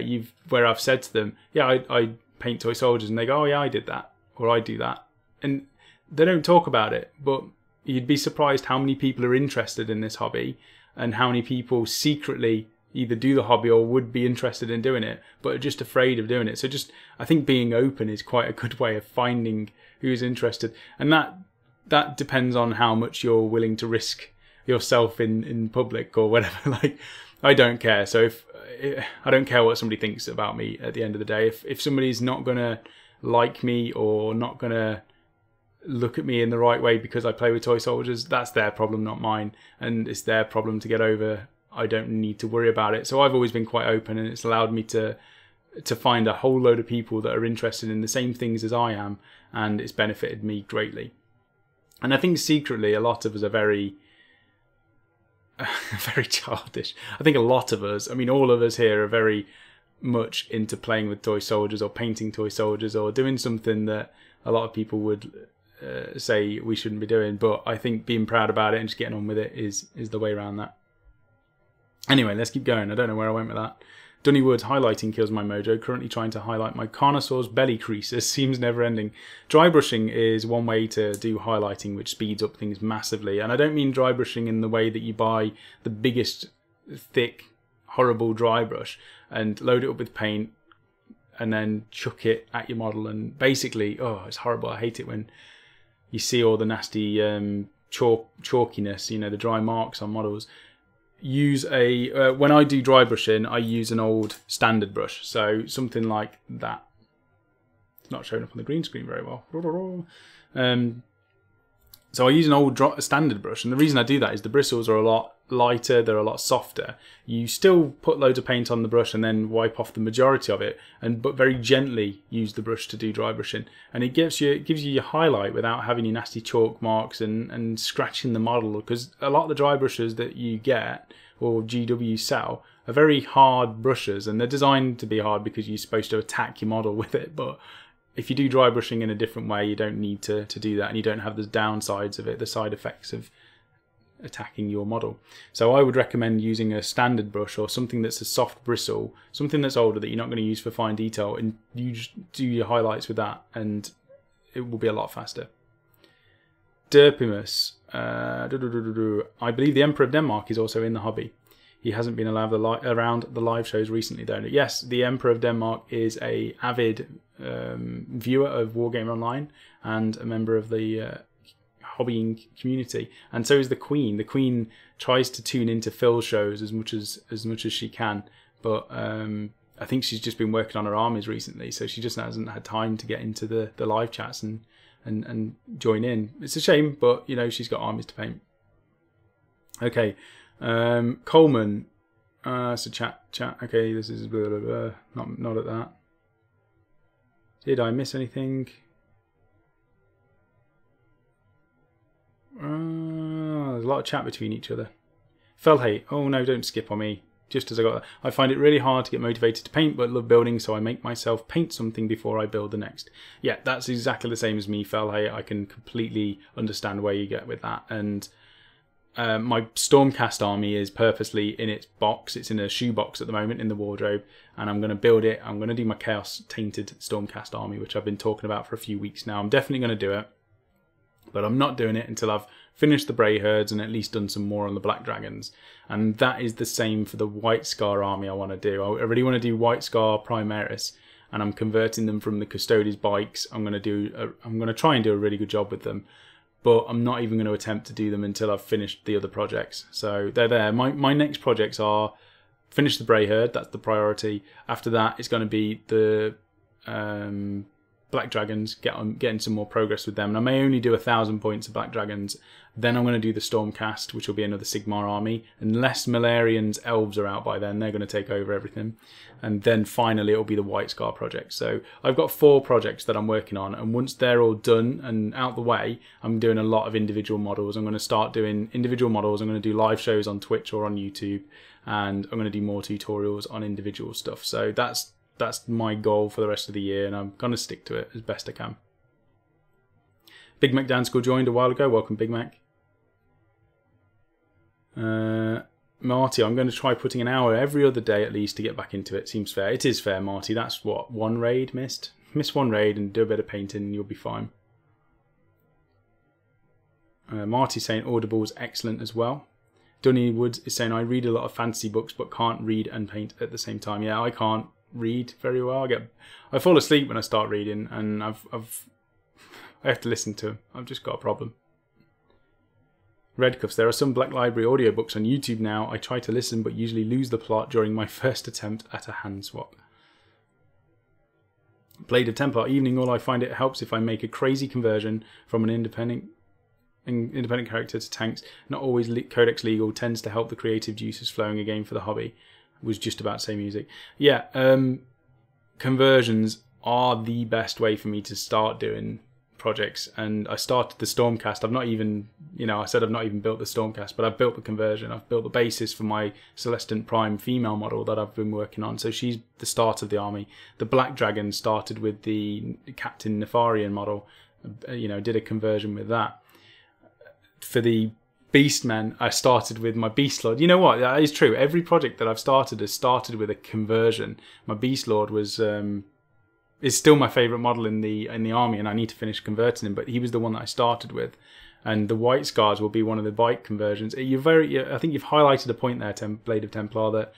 I've said to them, yeah, I paint toy soldiers, and they go, oh yeah, I did that, or I do that, and they don't talk about it. But you'd be surprised how many people are interested in this hobby, and how many people secretly either do the hobby or would be interested in doing it, but are just afraid of doing it. So I think being open is quite a good way of finding who's interested, and that depends on how much you're willing to risk yourself in public or whatever. Like, I don't care. So I don't care what somebody thinks about me at the end of the day. If somebody's not gonna like me or not gonna look at me in the right way because I play with toy soldiers, that's their problem, not mine, and it's their problem to get over. I don't need to worry about it. So I've always been quite open, and it's allowed me to find a whole load of people that are interested in the same things as I am, and it's benefited me greatly. And I think secretly a lot of us are very very childish. I think a lot of us, I mean, all of us here are very much into playing with toy soldiers or painting toy soldiers or doing something that a lot of people would say we shouldn't be doing. But I think being proud about it and just getting on with it is the way around that. Anyway, let's keep going. I don't know where I went with that. Dunny Woods, highlighting kills my mojo. Currently trying to highlight my Carnosaur's belly creases. Seems never ending. Dry brushing is one way to do highlighting, which speeds up things massively. And I don't mean dry brushing in the way that you buy the biggest, thick, horrible dry brush and load it up with paint and then chuck it at your model. And basically, oh, it's horrible. I hate it when you see all the nasty chalkiness, you know, the dry marks on models. Use a when I do dry brushing, I use an old standard brush, so something like that. It's not showing up on the green screen very well. So I use an old standard brush, and the reason I do that is the bristles are a lot lighter, they're a lot softer. You still put loads of paint on the brush and then wipe off the majority of it, but very gently use the brush to do dry brushing, and it gives you your highlight without having your nasty chalk marks and scratching the model. Because a lot of the dry brushes that you get or GW sell are very hard brushes, and they're designed to be hard because you're supposed to attack your model with it. But if you do dry brushing in a different way, you don't need to do that, and you don't have the downsides of it, the side effects of attacking your model. So I would recommend using a standard brush or something that's a soft bristle, something that's older that you're not going to use for fine detail, and you just do your highlights with that and it will be a lot faster. Derpimus, I believe the Emperor of Denmark is also in the hobby. He hasn't been allowed around the live shows recently though. Yes, the Emperor of Denmark is a avid viewer of Wargamer Online and a member of the hobbying community, and so is the Queen. The Queen tries to tune into Phil's shows as much as she can, but I think she's just been working on her armies recently, so she just hasn't had time to get into the live chats and join in. It's a shame, but you know, she's got armies to paint. Okay, Coleman. So chat. Okay, this is blah, blah, blah. Not at that. Did I miss anything? There's a lot of chat between each other. Felhate, oh no, don't skip on me. Just as I got that. I find it really hard to get motivated to paint, but love building, so I make myself paint something before I build the next. Yeah, that's exactly the same as me, Felhate. I can completely understand where you get with that. And my Stormcast army is purposely in its box. It's in a shoebox at the moment in the wardrobe, and I'm going to build it. I'm going to do my Chaos Tainted Stormcast army, which I've been talking about for a few weeks now. I'm definitely going to do it, but I'm not doing it until I've finished the Bray Herds and at least done some more on the Black Dragons. And that is the same for the White Scar army I want to do. I really want to do White Scar Primaris, and I'm converting them from the Custodes bikes. I'm going to try and do a really good job with them, but I'm not even going to attempt to do them until I've finished the other projects. So they're there. My next projects are finish the Bray Herd. That's the priority. After that, it's going to be the Black Dragons, getting some more progress with them. And I may only do 1,000 points of Black Dragons. Then I'm going to do the Stormcast, which will be another Sigmar army. Unless Malarian's elves are out by then, they're going to take over everything. And then finally it'll be the White Scar project. So I've got 4 projects that I'm working on, and once they're all done and out the way, I'm doing a lot of individual models. I'm going to start doing individual models. I'm going to do live shows on Twitch or on YouTube, and I'm going to do more tutorials on individual stuff. So that's my goal for the rest of the year, and I'm going to stick to it as best I can. Big Mac Dan School joined a while ago. Welcome, Big Mac. Marty, I'm going to try putting an hour every other day at least to get back into it. Seems fair. It is fair, Marty. That's what, 1 raid missed? Miss 1 raid and do a bit of painting and you'll be fine. Marty's saying Audible's excellent as well. Dunny Woods is saying, I read a lot of fantasy books but can't read and paint at the same time. Yeah, I can't read very well. I fall asleep when I start reading, and I have to listen to them. I've just got a problem. Redcuffs, there are some Black Library audiobooks on YouTube now. I try to listen but usually lose the plot during my first attempt at a hand swap. Blade of Templar, evening all. I find it helps if I make a crazy conversion from an independent character to tanks. Not always codex legal, tends to help the creative juices flowing again for the hobby. Was just about to say music. Yeah, conversions are the best way for me to start doing projects, and I started the Stormcast. I've not even, I said I've not even built the Stormcast, but I've built the conversion. I've built the basis for my Celestant Prime female model that I've been working on. So she's the start of the army. The Black Dragon started with the Captain Nefarian model. Did a conversion with that. For the Beastmen, I started with my Beast Lord. You know what? That is true. Every project that I've started has started with a conversion. My Beast Lord was is still my favourite model in the army, and I need to finish converting him. But he was the one that I started with, and the White Scars will be one of the Bike conversions. I think you've highlighted a point there, Blade of Templar, that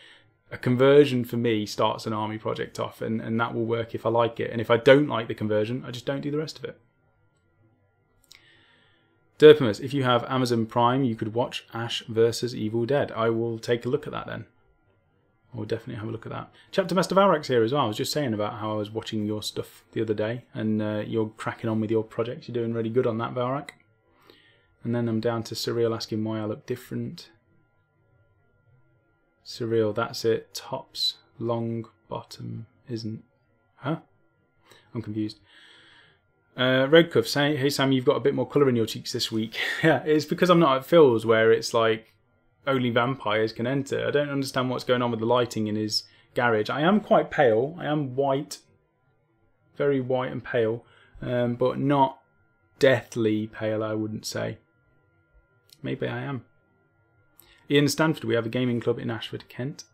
a conversion for me starts an army project off, and that will work if I like it. And if I don't like the conversion, I just don't do the rest of it. Derpimus, if you have Amazon Prime, you could watch Ash vs Evil Dead. I will take a look at that then. I will definitely have a look at that. Chapter Master Valrak's here as well. I was just saying about how I was watching your stuff the other day, and you're cracking on with your projects. You're doing really good on that, Valrak. And then I'm down to Surreal asking why I look different. Surreal, that's it. Tops, long, bottom, isn't. Huh? I'm confused. Redcuff, say, hey Sam, you've got a bit more colour in your cheeks this week. Yeah, it's because I'm not at Phil's where it's like only vampires can enter. I don't understand what's going on with the lighting in his garage. I am quite pale. I am white. Very white and pale. But not deathly pale, I wouldn't say. Maybe I am. Ian Stanford, we have a gaming club in Ashford, Kent.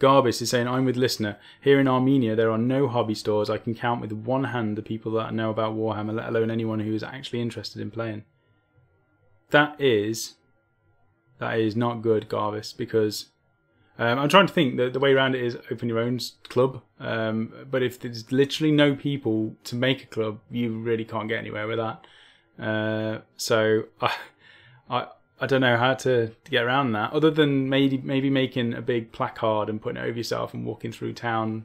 Garbis is saying, I'm with listener. Here in Armenia, there are no hobby stores. I can count with one hand the people that know about Warhammer, let alone anyone who is actually interested in playing. That is not good, Garbis, because I'm trying to think. The way around it is open your own club. But if there's literally no people to make a club, you really can't get anywhere with that. So I don't know how to get around that, other than maybe making a big placard and putting it over yourself and walking through town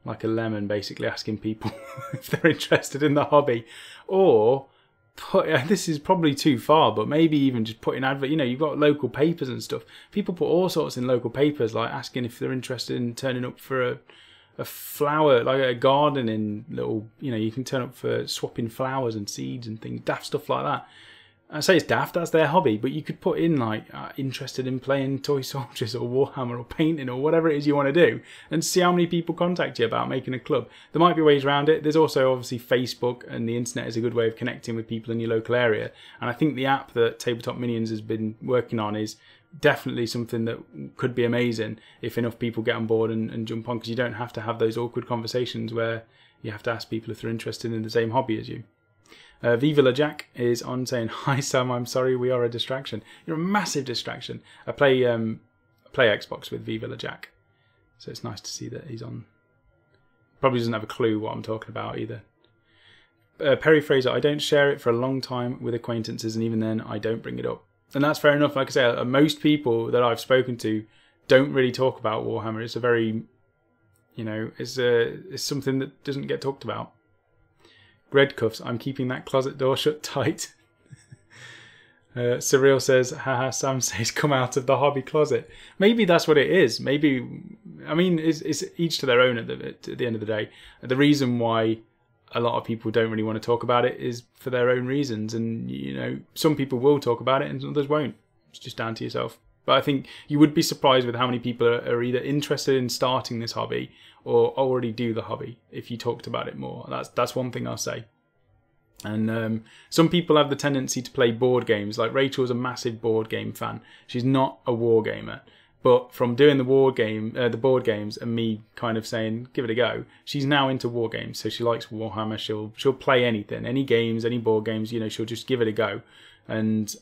like a lemon, basically asking people if they're interested in the hobby. Or this is probably too far, but maybe even just putting advert. You've got local papers and stuff. People put all sorts in local papers, like asking if they're interested in turning up for a flower, like a gardening little. You can turn up for swapping flowers and seeds and things, daft stuff like that. I say it's daft, that's their hobby, but you could put in like interested in playing toy soldiers or Warhammer or painting or whatever it is you want to do, and see how many people contact you about making a club. There might be ways around it. There's also obviously Facebook, and the internet is a good way of connecting with people in your local area. And I think the app that Tabletop Minions has been working on is definitely something that could be amazing if enough people get on board and jump on, because you don't have to have those awkward conversations where you have to ask people if they're interested in the same hobby as you. Viva La Jack is on saying, hi Sam, I'm sorry we are a distraction. You're a massive distraction. I play Xbox with Viva La Jack, so it's nice to see that he's on. Probably doesn't have a clue what I'm talking about either. Perry Fraser, I don't share it for a long time with acquaintances, and even then I don't bring it up. And that's fair enough. Like I say, most people that I've spoken to don't really talk about Warhammer. It's a very, it's something that doesn't get talked about. Red Cuffs, I'm keeping that closet door shut tight. Surreal says, haha, Sam says, come out of the hobby closet. Maybe that's what it is. Maybe, it's each to their own at the end of the day. The reason why a lot of people don't really want to talk about it is for their own reasons. And, some people will talk about it and others won't. It's just down to yourself. But I think you would be surprised with how many people are either interested in starting this hobby or already do the hobby if you talked about it more. That's one thing I'll say. And some people have the tendency to play board games. Like Rachel's a massive board game fan. She's not a war gamer. But from doing the board games and me kind of saying, give it a go, she's now into war games. So she likes Warhammer. She'll play anything, any games, any board games, she'll just give it a go. And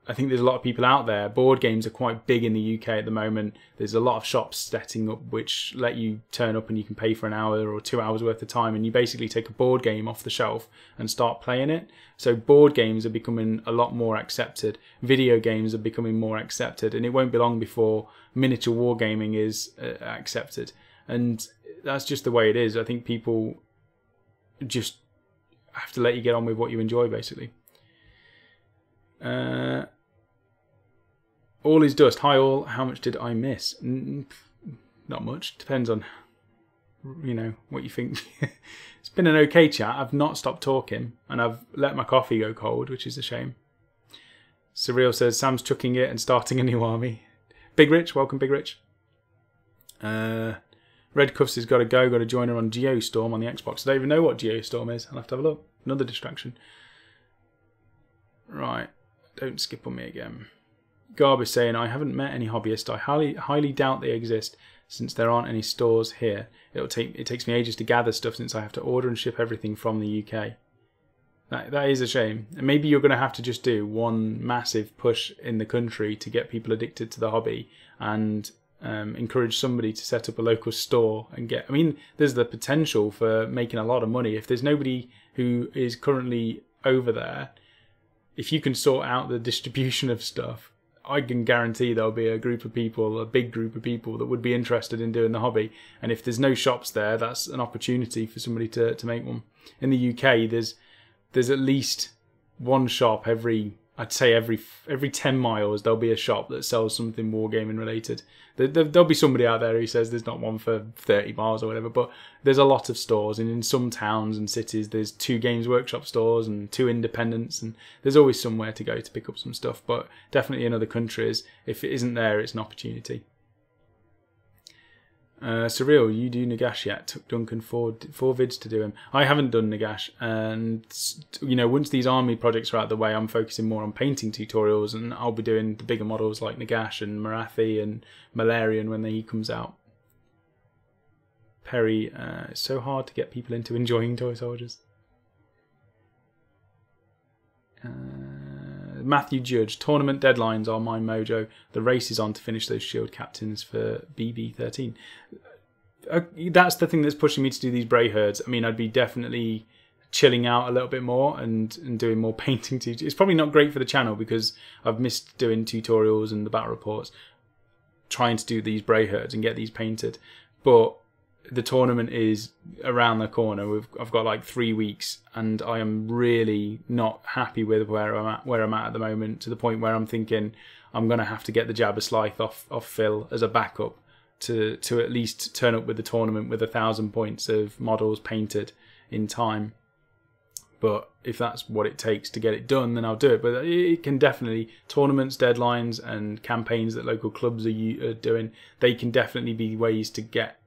I think there's a lot of people out there. Board games are quite big in the UK at the moment. There's a lot of shops setting up which let you turn up and you can pay for an hour or 2 hours worth of time, and you basically take a board game off the shelf and start playing it. So board games are becoming a lot more accepted. Video games are becoming more accepted, and it won't be long before miniature wargaming is accepted. And that's just the way it is. I think people just have to let you get on with what you enjoy, basically. All is dust. Hi all. How much did I miss? Not much. Depends on you know, what you think. It's been an okay chat. I've not stopped talking, and I've let my coffee go cold, which is a shame. Surreal says, Sam's chucking it and starting a new army. Big Rich, welcome Big Rich. Red Cuffs has got to go, got to join her on Geostorm on the Xbox. I don't even know what Geostorm is. I'll have to have a look. Another distraction. Right, don't skip on me again. Garb is saying, I haven't met any hobbyists. I highly doubt they exist since there aren't any stores here. It takes me ages to gather stuff since I have to order and ship everything from the UK. That is a shame. And maybe you're going to have to just do one massive push in the country to get people addicted to the hobby and encourage somebody to set up a local store and get... I mean, there's the potential for making a lot of money. If there's nobody who is currently over there, if you can sort out the distribution of stuff, I can guarantee there'll be a group of people, a big group of people that would be interested in doing the hobby. And if there's no shops there, that's an opportunity for somebody to make one. In the UK, there's at least one shop every 10 miles. There'll be a shop that sells something wargaming related. There'll be somebody out there who says there's not one for 30 miles or whatever, but there's a lot of stores, and in some towns and cities there's 2 Games Workshop stores and 2 independents, and there's always somewhere to go to pick up some stuff. But definitely in other countries, if it isn't there, it's an opportunity. Surreal, you do Nagash yet? Took Duncan four vids to do him. I haven't done Nagash, and you know, once these army projects are out of the way, I'm focusing more on painting tutorials, and I'll be doing the bigger models like Nagash and Marathi and Malarian when he comes out. Perry, it's so hard to get people into enjoying toy soldiers. Matthew Judge, tournament deadlines are my mojo. The race is on to finish those shield captains for BB13. That's the thing that's pushing me to do these Bray herds. I mean, I'd be definitely chilling out a little bit more and doing more painting. It's probably not great for the channel because I've missed doing tutorials and the battle reports, trying to do these Bray herds and get these painted. But the tournament is around the corner. I've got like 3 weeks, and I am really not happy with where I'm at the moment, to the point where I'm thinking I'm going to have to get the Jabba Slythe off Phil as a backup to at least turn up with the tournament with 1,000 points of models painted in time. But if that's what it takes to get it done, then I'll do it. But it can definitely, tournaments, deadlines, and campaigns that local clubs are doing, they can definitely be ways to get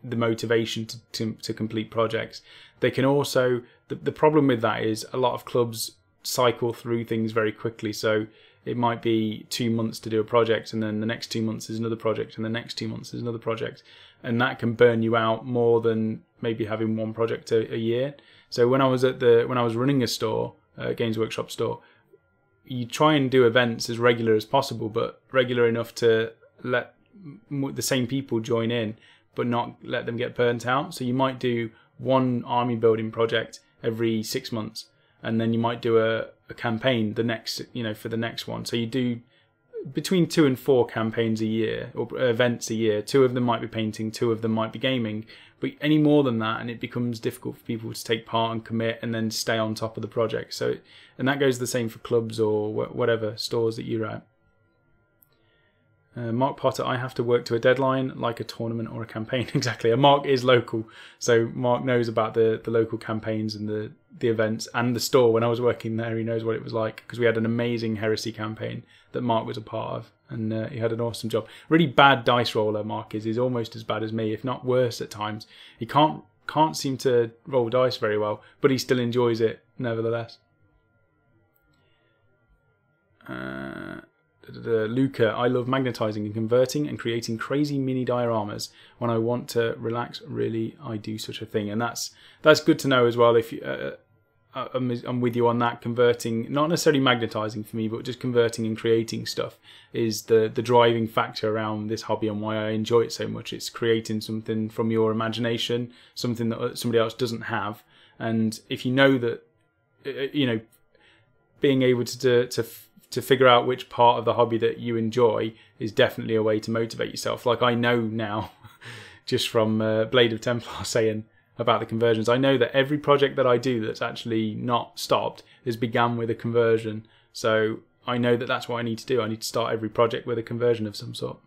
the motivation to complete projects. They can also, the problem with that is a lot of clubs cycle through things very quickly. So it might be 2 months to do a project, and then the next 2 months is another project, and the next 2 months is another project, and that can burn you out more than maybe having one project a year. So when I was running a store, Games Workshop store, you try and do events as regular as possible, but regular enough to let the same people join in, but not let them get burnt out. So you might do one army building project every 6 months, and then you might do a campaign the next, for the next one. So you do between 2 and 4 campaigns a year, or events a year. 2 of them might be painting, 2 of them might be gaming. But any more than that, and it becomes difficult for people to take part and commit and then stay on top of the project. So, and that goes the same for clubs or whatever stores that you're at. Mark Potter, I have to work to a deadline like a tournament or a campaign. Exactly. And Mark is local, so Mark knows about the local campaigns and the events and the store. When I was working there, he knows what it was like, because we had an amazing heresy campaign that Mark was a part of, and he had an awesome job. Really bad dice roller, Mark is. He's almost as bad as me, if not worse at times. He can't seem to roll dice very well, but he still enjoys it nevertheless. Luca, I love magnetizing and converting and creating crazy mini dioramas. When I want to relax, really, I do such a thing. And that's good to know as well. If you, I'm with you on that. Converting, not necessarily magnetizing for me, but just converting and creating stuff is the driving factor around this hobby and why I enjoy it so much. It's creating something from your imagination, something that somebody else doesn't have. And if you know that, being able to figure out which part of the hobby that you enjoy is definitely a way to motivate yourself. Like I know now, just from Blade of Templar saying about the conversions, I know that every project that I do that's actually not stopped has begun with a conversion. So I know that that's what I need to do. I need to start every project with a conversion of some sort.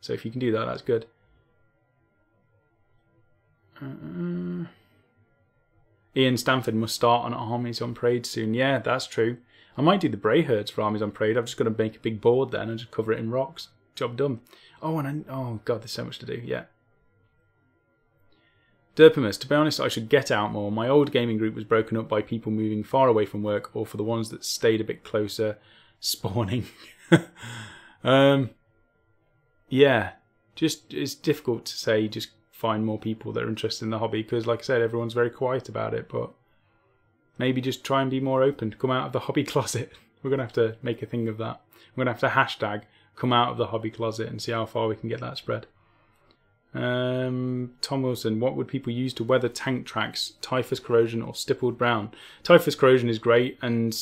So if you can do that, that's good. Ian Stanford must start on Armies on Parade soon. Yeah, that's true. I might do the Bray Herds for Armies on Parade. I've just got to make a big board then and just cover it in rocks. Job done. Oh, oh god, there's so much to do. Yeah. Derpimus, to be honest, I should get out more. My old gaming group was broken up by people moving far away from work, or for the ones that stayed a bit closer, spawning. Yeah, just it's difficult to say. Just find more people that are interested in the hobby because, like I said, everyone's very quiet about it. But maybe just try and be more open. Come out of the hobby closet. We're gonna have to make a thing of that. We're gonna have to hashtag come out of the hobby closet and see how far we can get that spread. Tom Wilson, what would people use to weather tank tracks? Typhus corrosion or stippled brown? Typhus corrosion is great, and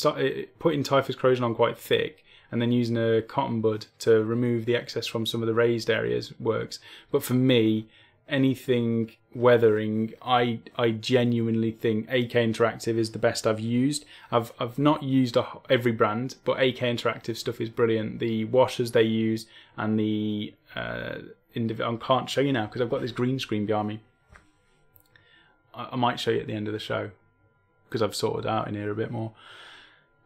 putting typhus corrosion on quite thick and then using a cotton bud to remove the excess from some of the raised areas works. But for me, anything weathering, I genuinely think AK Interactive is the best I've used. I've not used every brand, but AK Interactive stuff is brilliant. The washers they use and the I can't show you now because I've got this green screen behind me. I might show you at the end of the show because I've sorted out in here a bit more.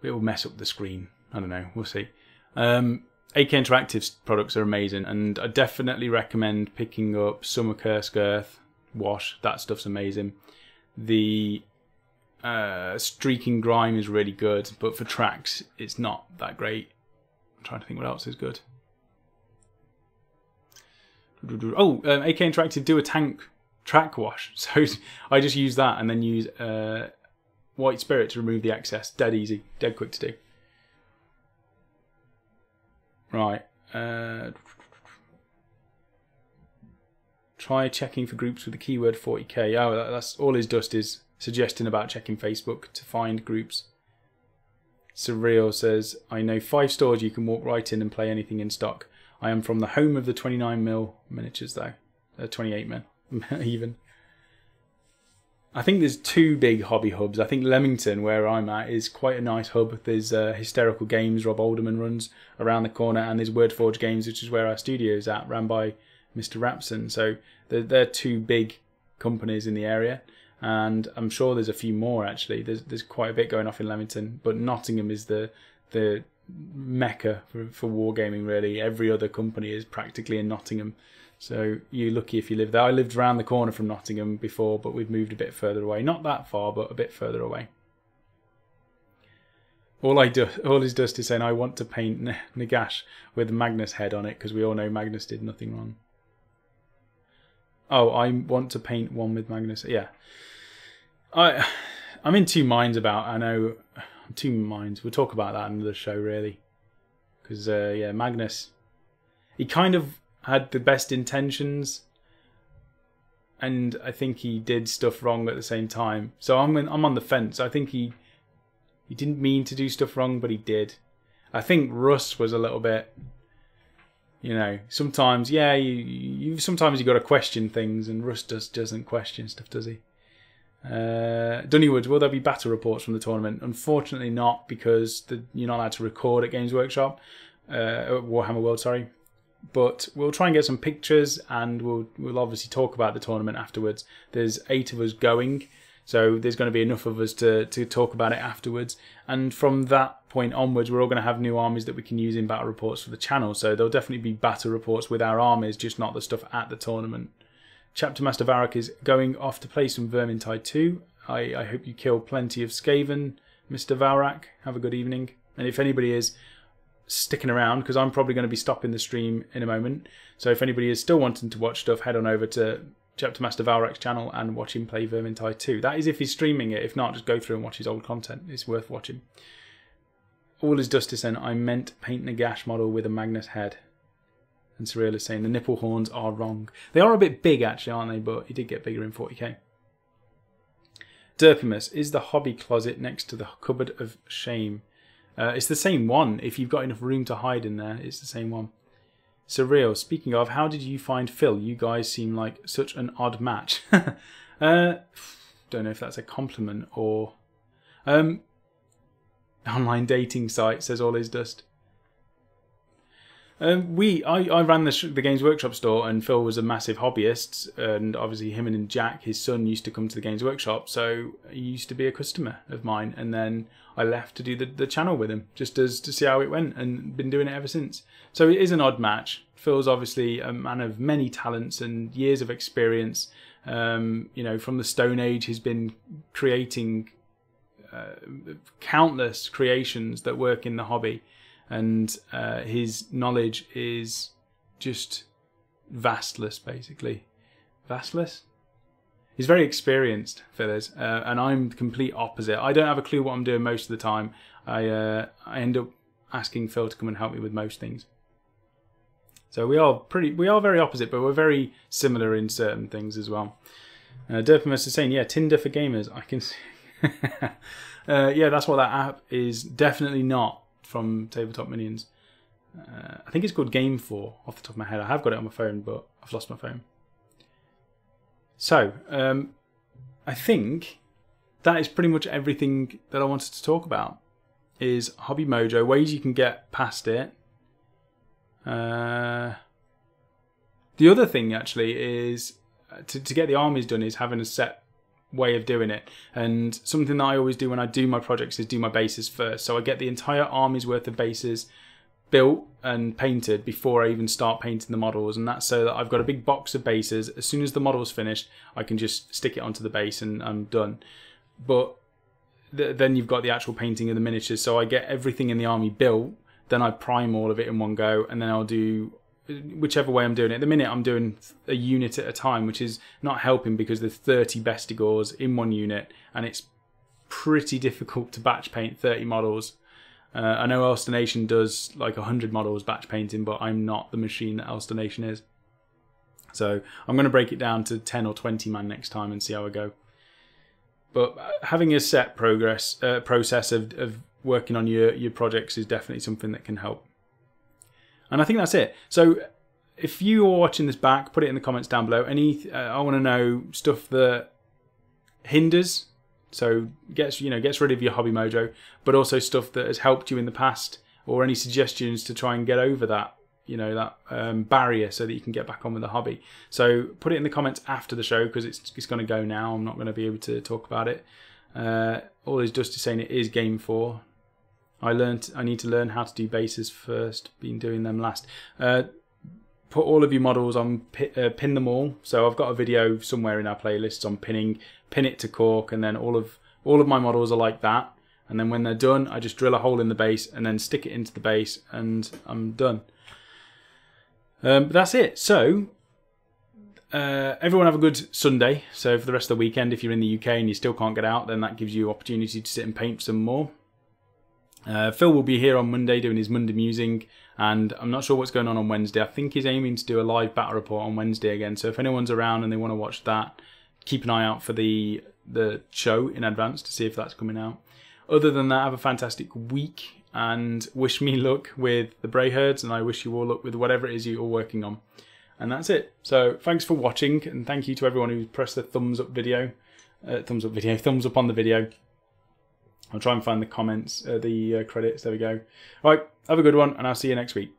It will mess up the screen. I don't know. We'll see. AK Interactive's products are amazing, and I definitely recommend picking up Summer Curse Girth wash. That stuff's amazing. The Streaking Grime is really good, but for tracks, it's not that great. I'm trying to think what else is good. Oh, AK Interactive do a tank track wash, so I just use that and then use White Spirit to remove the excess. Dead easy, dead quick to do. Right. Try checking for groups with the keyword 40k. Oh, that's all his dust is suggesting about checking Facebook to find groups. Surreal says, I know 5 stores you can walk right in and play anything in stock. I am from the home of the 29mm miniatures though. 28mm even. I think there's 2 big hobby hubs. I think Leamington, where I'm at, is quite a nice hub. There's Hysterical Games, Rob Alderman runs around the corner, and there's Wordforge Games, which is where our studio is at, ran by Mr. Rapson. So they're 2 big companies in the area, and I'm sure there's a few more actually. There's quite a bit going off in Leamington, but Nottingham is the mecca for wargaming really. Every other company is practically in Nottingham. So you're lucky if you live there. I lived around the corner from Nottingham before, but we've moved a bit further away. Not that far, but a bit further away. All his dust is saying, I want to paint Nagash with Magnus head on it, because we all know Magnus did nothing wrong. Oh, I want to paint one with Magnus. Yeah. I'm in 2 minds about, I know, 2 minds. We'll talk about that in another show, really. Because, yeah, Magnus, he kind of had the best intentions, and I think he did stuff wrong at the same time. So I'm on the fence. I think he didn't mean to do stuff wrong, but he did. I think Russ was a little bit, you know, sometimes, yeah, sometimes you got to question things, and Russ doesn't question stuff, does he? Dunnywood, will there be battle reports from the tournament? Unfortunately not, because you're not allowed to record at Games Workshop, Warhammer World, sorry. But we'll try and get some pictures, and we'll obviously talk about the tournament afterwards. There's 8 of us going, so there's going to be enough of us to talk about it afterwards. And from that point onwards, we're all going to have new armies that we can use in battle reports for the channel. So there'll definitely be battle reports with our armies, just not the stuff at the tournament. Chapter Master Varrock is going off to play some Vermintide 2. I hope you kill plenty of Skaven, Mr. Varrock. Have a good evening. And if anybody is sticking around, because I'm probably going to be stopping the stream in a moment, so if anybody is still wanting to watch stuff, head on over to Chapter Master Valrak's channel and watch him play Vermintide 2. That is if he's streaming it. If not, just go through and watch his old content. It's worth watching. All is dust is saying, I meant paint Nagash model with a Magnus head. And Surreal is saying the nipple horns are wrong. They are a bit big actually, aren't they? But he did get bigger in 40k. Derpimus, is the hobby closet next to the cupboard of shame? It's the same one. If you've got enough room to hide in there, it's the same one. Surreal, speaking of, how did you find Phil? You guys seem like such an odd match. Don't know if that's a compliment or... online dating site, says All Is Dust. I ran the Games Workshop store, and Phil was a massive hobbyist, and obviously him and Jack, his son, used to come to the Games Workshop, so he used to be a customer of mine, and then I left to do the channel with him, just to see how it went, and been doing it ever since. So it is an odd match. Phil's obviously a man of many talents and years of experience. You know, from the Stone Age, he's been creating countless creations that work in the hobby. And his knowledge is just vastless, basically. Vastless? He's very experienced, Phil is, and I'm the complete opposite. I don't have a clue what I'm doing most of the time. I end up asking Phil to come and help me with most things. So we are very opposite, but we're very similar in certain things as well. Derpimus is saying, yeah, Tinder for gamers. I can see. Yeah, that's what that app is. Definitely not from Tabletop Minions. I think it's called Game 4 off the top of my head. I have got it on my phone, but I've lost my phone. So, I think that is pretty much everything that I wanted to talk about. Is Hobby Mojo, ways you can get past it. The other thing actually is to get the armies done is having a set way of doing it, and something that I always do when I do my projects is do my bases first. So I get the entire army's worth of bases built and painted before I even start painting the models, and that's so that I've got a big box of bases. As soon as the model's finished, I can just stick it onto the base and I'm done. But then you've got the actual painting of the miniatures, so I get everything in the army built, then I prime all of it in one go, and then I'll do whichever way I'm doing it. At the minute I'm doing a unit at a time, which is not helping because there's 30 Bestigors in one unit, and it's pretty difficult to batch paint 30 models. I know Ulster Nation does like 100 models batch painting, but I'm not the machine that Ulster Nation is. So I'm going to break it down to 10 or 20 man next time and see how I go. But having a set process of working on your projects is definitely something that can help. And I think that's it. So if you are watching this back, put it in the comments down below. I want to know stuff that hinders, so gets rid of your Hobby Mojo, but also stuff that has helped you in the past, or any suggestions to try and get over that, barrier so that you can get back on with the hobby. So put it in the comments after the show, because it's going to go now. I'm not going to be able to talk about it. All is Dusty saying it is Game 4. I need to learn how to do bases first, been doing them last. Put all of your models on, pin them all. So I've got a video somewhere in our playlists on pin it to cork, and then all of my models are like that. And then when they're done, I just drill a hole in the base and then stick it into the base, and I'm done. But that's it. So everyone have a good Sunday. So for the rest of the weekend, if you're in the UK and you still can't get out, then that gives you opportunity to sit and paint some more. Phil will be here on Monday doing his Monday musing, and I'm not sure what's going on Wednesday. I think he's aiming to do a live battle report on Wednesday again, so if anyone's around and they want to watch that, keep an eye out for the show in advance to see if that's coming out. Other than that, have a fantastic week, and wish me luck with the Bray Herds, and I wish you all luck with whatever it is you're working on. And that's it. So thanks for watching, and thank you to everyone who pressed the thumbs up on the video. I'll try and find the comments, the credits. There we go. All right, have a good one, and I'll see you next week.